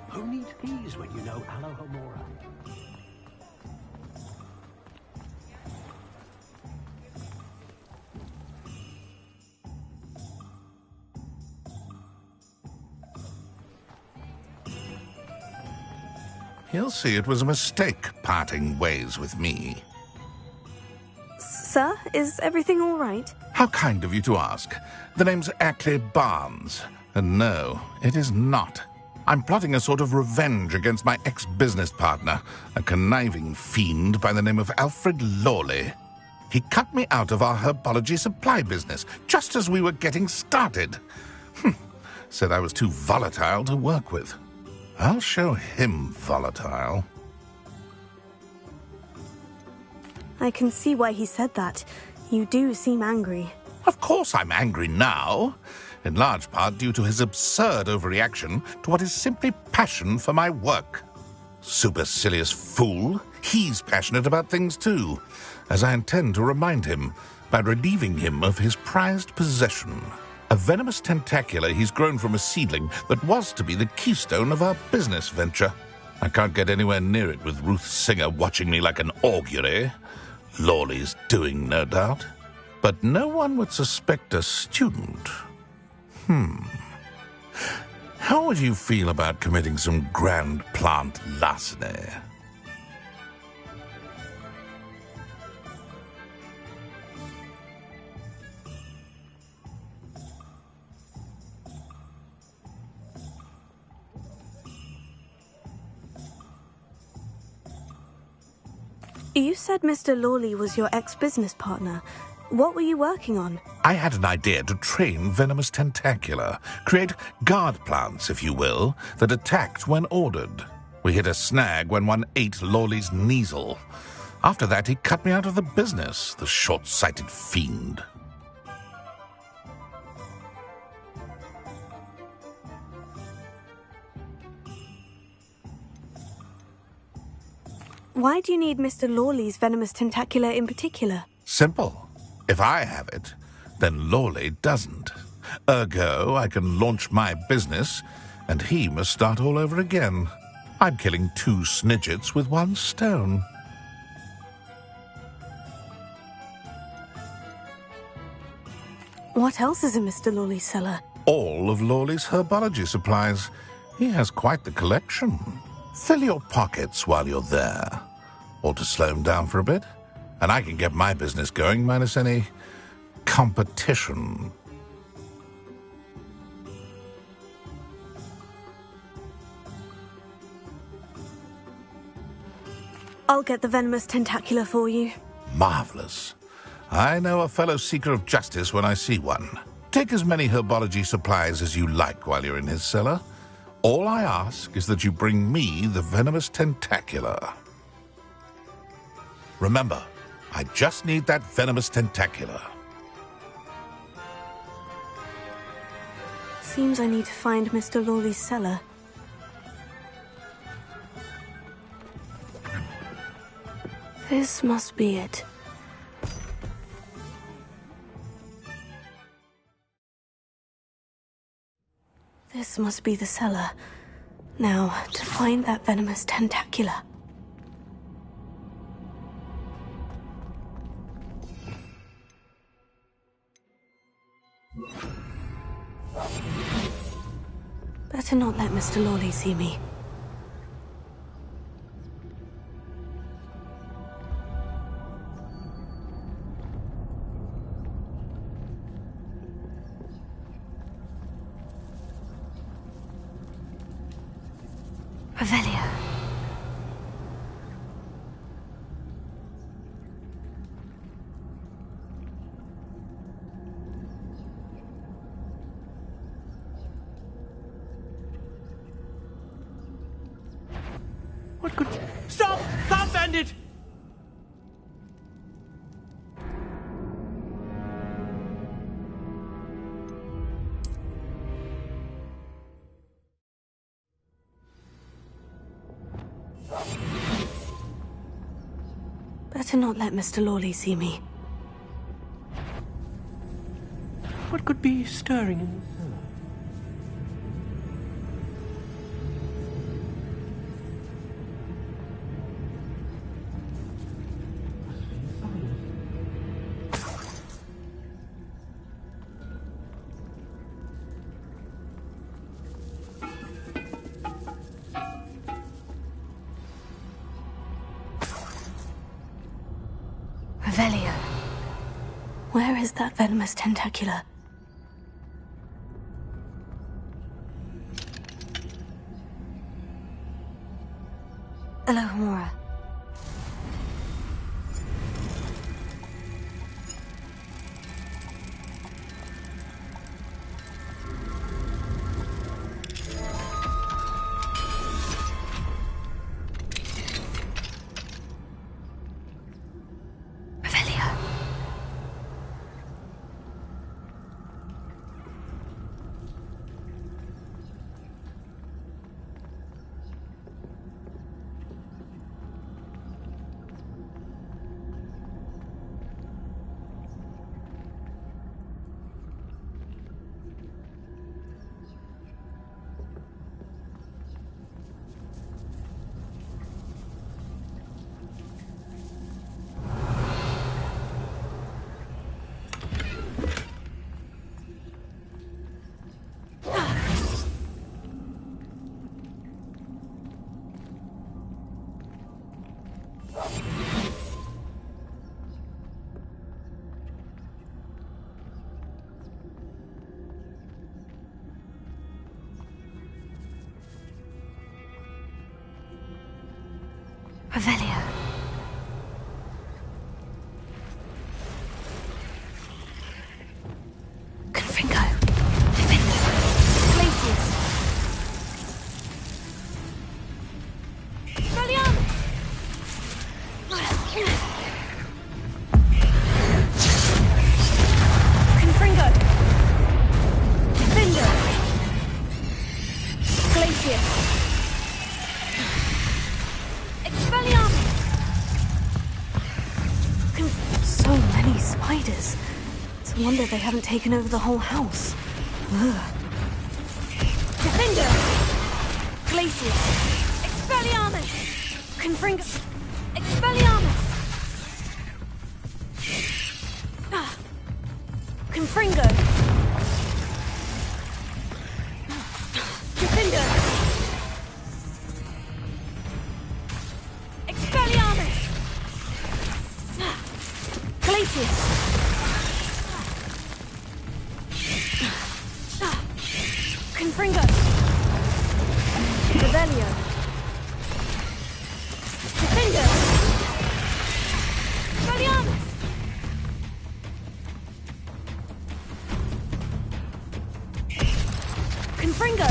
Who needs these when you know Alohomora? He'll see it was a mistake parting ways with me. Sir, is everything all right? How kind of you to ask. The name's Ackley Barnes. And no, it is not. I'm plotting a sort of revenge against my ex-business partner, a conniving fiend by the name of Alfred Lawley. He cut me out of our herbology supply business, just as we were getting started. Said I was too volatile to work with. I'll show him volatile. I can see why he said that. You do seem angry. Of course I'm angry now. in large part due to his absurd overreaction to what is simply passion for my work. Supercilious fool, he's passionate about things too, as I intend to remind him by relieving him of his prized possession, a venomous tentacula he's grown from a seedling that was to be the keystone of our business venture. I can't get anywhere near it with Ruth Singer watching me like an augury. Lawley's doing, no doubt. But no one would suspect a student. How would you feel about committing some grand plant larceny? You said Mr. Lawley was your ex-business partner. What were you working on? I had an idea to train venomous tentacula, create guard plants, if you will, that attacked when ordered. We hit a snag when one ate Lawley's Kneasel. After that, he cut me out of the business, the short-sighted fiend. Why do you need Mr. Lawley's venomous tentacula in particular? Simple. If I have it, then Lawley doesn't. Ergo, I can launch my business, and he must start all over again. I'm killing 2 snidgets with 1 stone. What else is in Mr. Lawley's cellar? All of Lawley's herbology supplies. He has quite the collection. Fill your pockets while you're there. Or to slow him down for a bit, and I can get my business going minus any competition. I'll get the venomous tentacula for you. Marvelous. I know a fellow seeker of justice when I see one. Take as many herbology supplies as you like while you're in his cellar. All I ask is that you bring me the venomous tentacula. Remember, I just need that venomous tentacula. Seems I need to find Mr. Lawley's cellar. This must be it. This must be the cellar. Now, to find that venomous tentacula. Better not let Mr. Lawley see me. Revelio. What could... Stop! Stop, bandit! Better not let Mr. Lawley see me. What could be stirring in the cellar? Revelio. Where is that venomous tentacula? Alohomora. Revelio. Confringo. Defendo. Glacius. Expelliarmus. Confringo. Defendo. Glacius. Expelliarmus. So many spiders. It's a wonder they haven't taken over the whole house. Ugh. Defender! Glacius! Expelliarmus! Confringo! Expelliarmus! Confringo! Defender! Expelliarmus! Glacius! Confringo! Revelio! Defender! Expelliarmus! Confringo!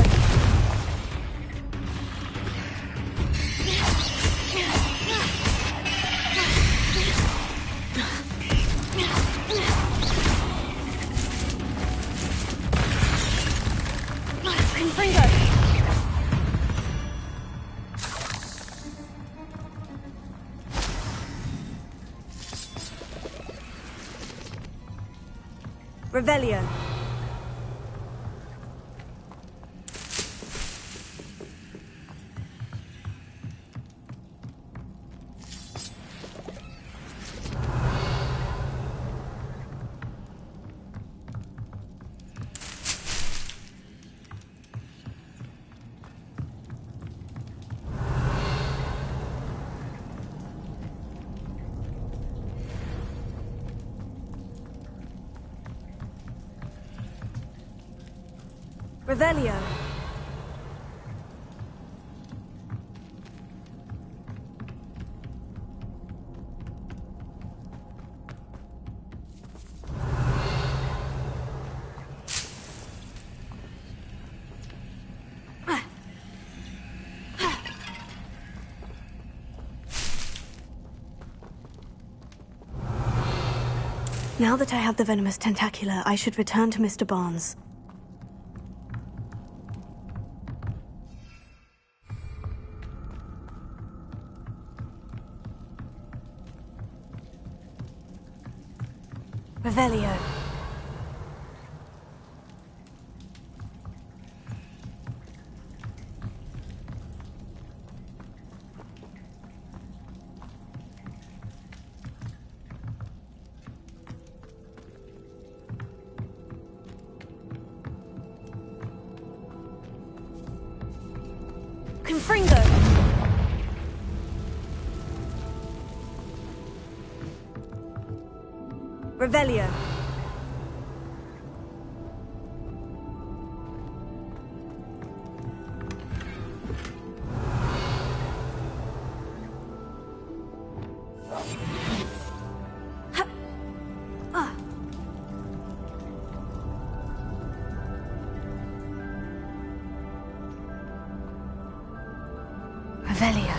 Confringo! Revelio. Revelio. Now that I have the venomous tentacula, I should return to Mr. Barnes. Revelio. Confringo. Revelio. Revelio.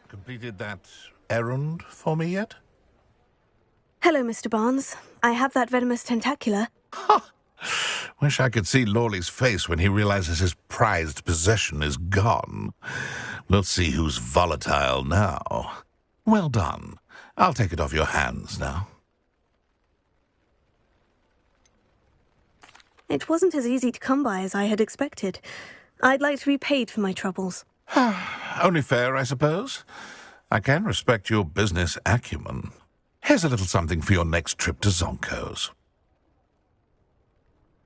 Completed that errand for me yet? Hello, Mr. Barnes. I have that venomous tentacula. Wish I could see Lawley's face when he realizes his prized possession is gone. We'll see who's volatile now. Well done. I'll take it off your hands now. It wasn't as easy to come by as I had expected. I'd like to be paid for my troubles. Only fair, I suppose. I can respect your business acumen. Here's a little something for your next trip to Zonko's.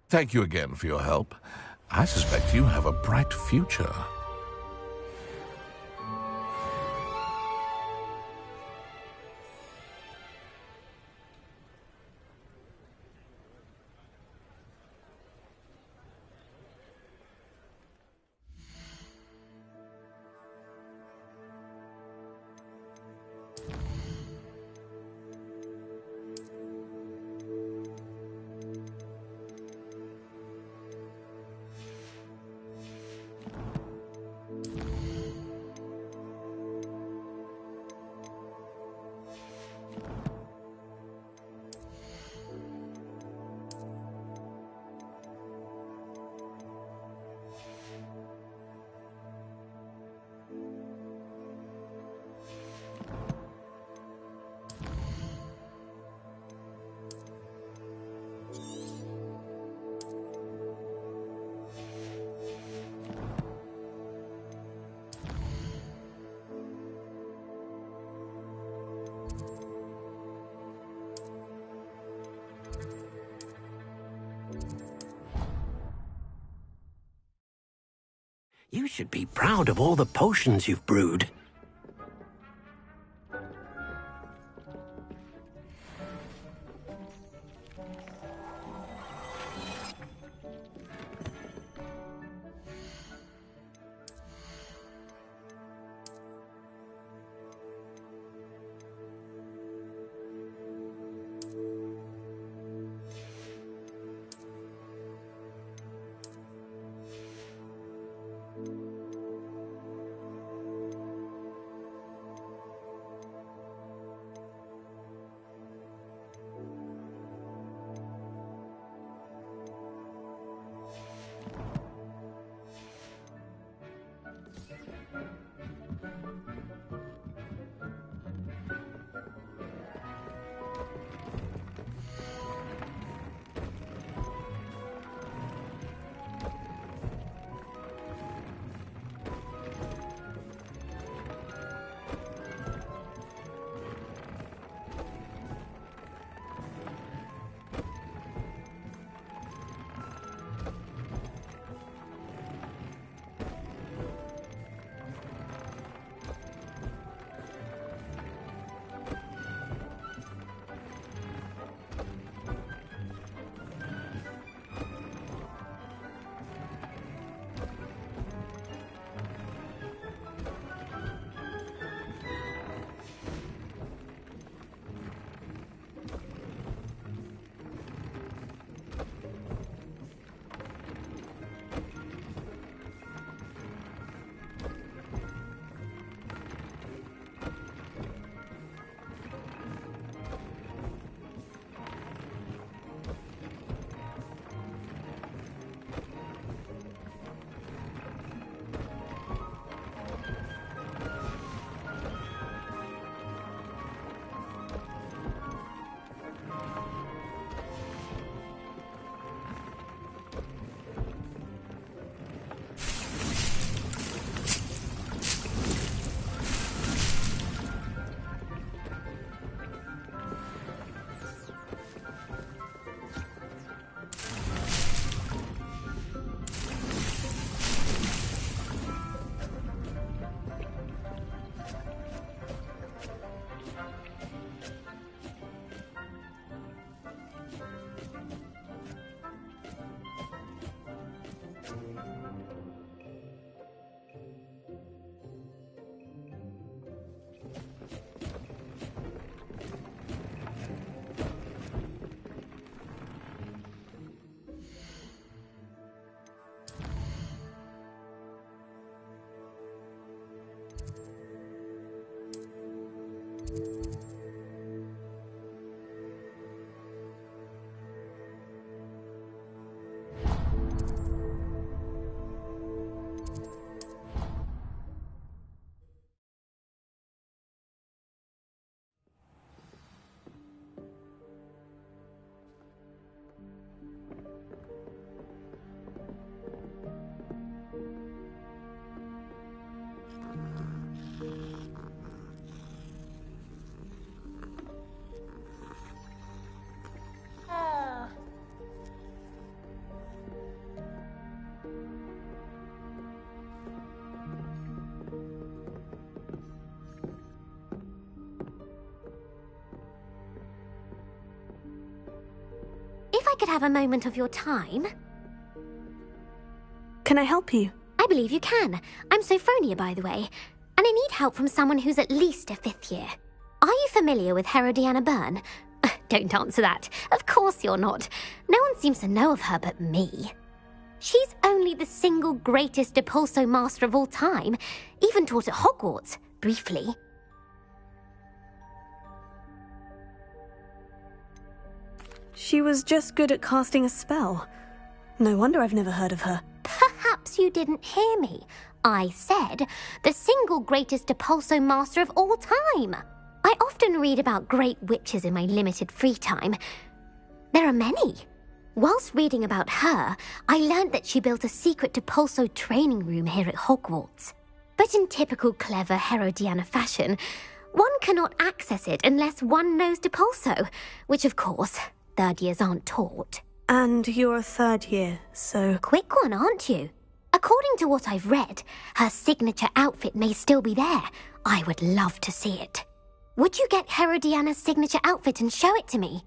Thank you again for your help. I suspect you have a bright future. You should be proud of all the potions you've brewed. if I could have a moment of your time... Can I help you? I believe you can. I'm Sophronia, by the way, and I need help from someone who's at least a 5th year. Are you familiar with Herodiana Byrne? Don't answer that. Of course you're not. No one seems to know of her but me. She's only the single greatest Depulso master of all time, even taught at Hogwarts, briefly. She was just good at casting a spell. No wonder I've never heard of her. Perhaps you didn't hear me. I said the single greatest Depulso master of all time. I often read about great witches in my limited free time. There are many. Whilst reading about her, I learned that she built a secret Depulso training room here at Hogwarts. But in typical clever Herodiana fashion, one cannot access it unless one knows Depulso, which of course, 3rd years aren't taught. And you're a 3rd year, so... Quick one, aren't you? According to what I've read, her signature outfit may still be there. I would love to see it. Would you get Herodiana's signature outfit and show it to me?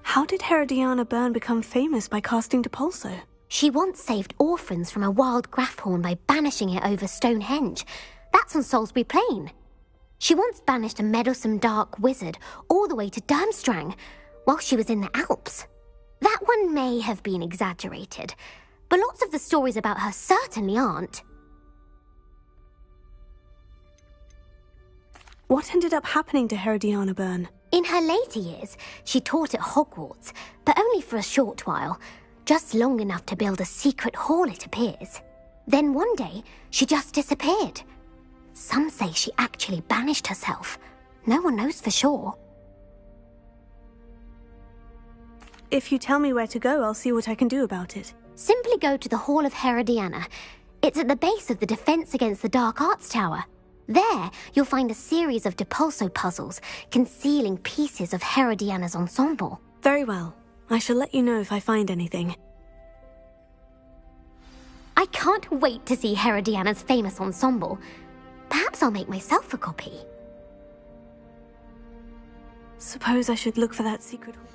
How did Herodiana Byrne become famous by casting Depulso? She once saved orphans from a wild Graffhorn by banishing it over Stonehenge. That's on Salisbury Plain. She once banished a meddlesome dark wizard all the way to Durmstrang while she was in the Alps. That one may have been exaggerated, but lots of the stories about her certainly aren't. What ended up happening to Herodiana Byrne? In her later years, she taught at Hogwarts, but only for a short while, just long enough to build a secret hall, it appears. Then one day, she just disappeared. Some say she actually banished herself. No one knows for sure. If you tell me where to go, I'll see what I can do about it. Simply go to the Hall of Herodiana. It's at the base of the Defense Against the Dark Arts Tower. There, you'll find a series of Depulso puzzles concealing pieces of Herodiana's ensemble. Very well. I shall let you know if I find anything. I can't wait to see Herodiana's famous ensemble. Perhaps I'll make myself a copy. Suppose I should look for that secret hall.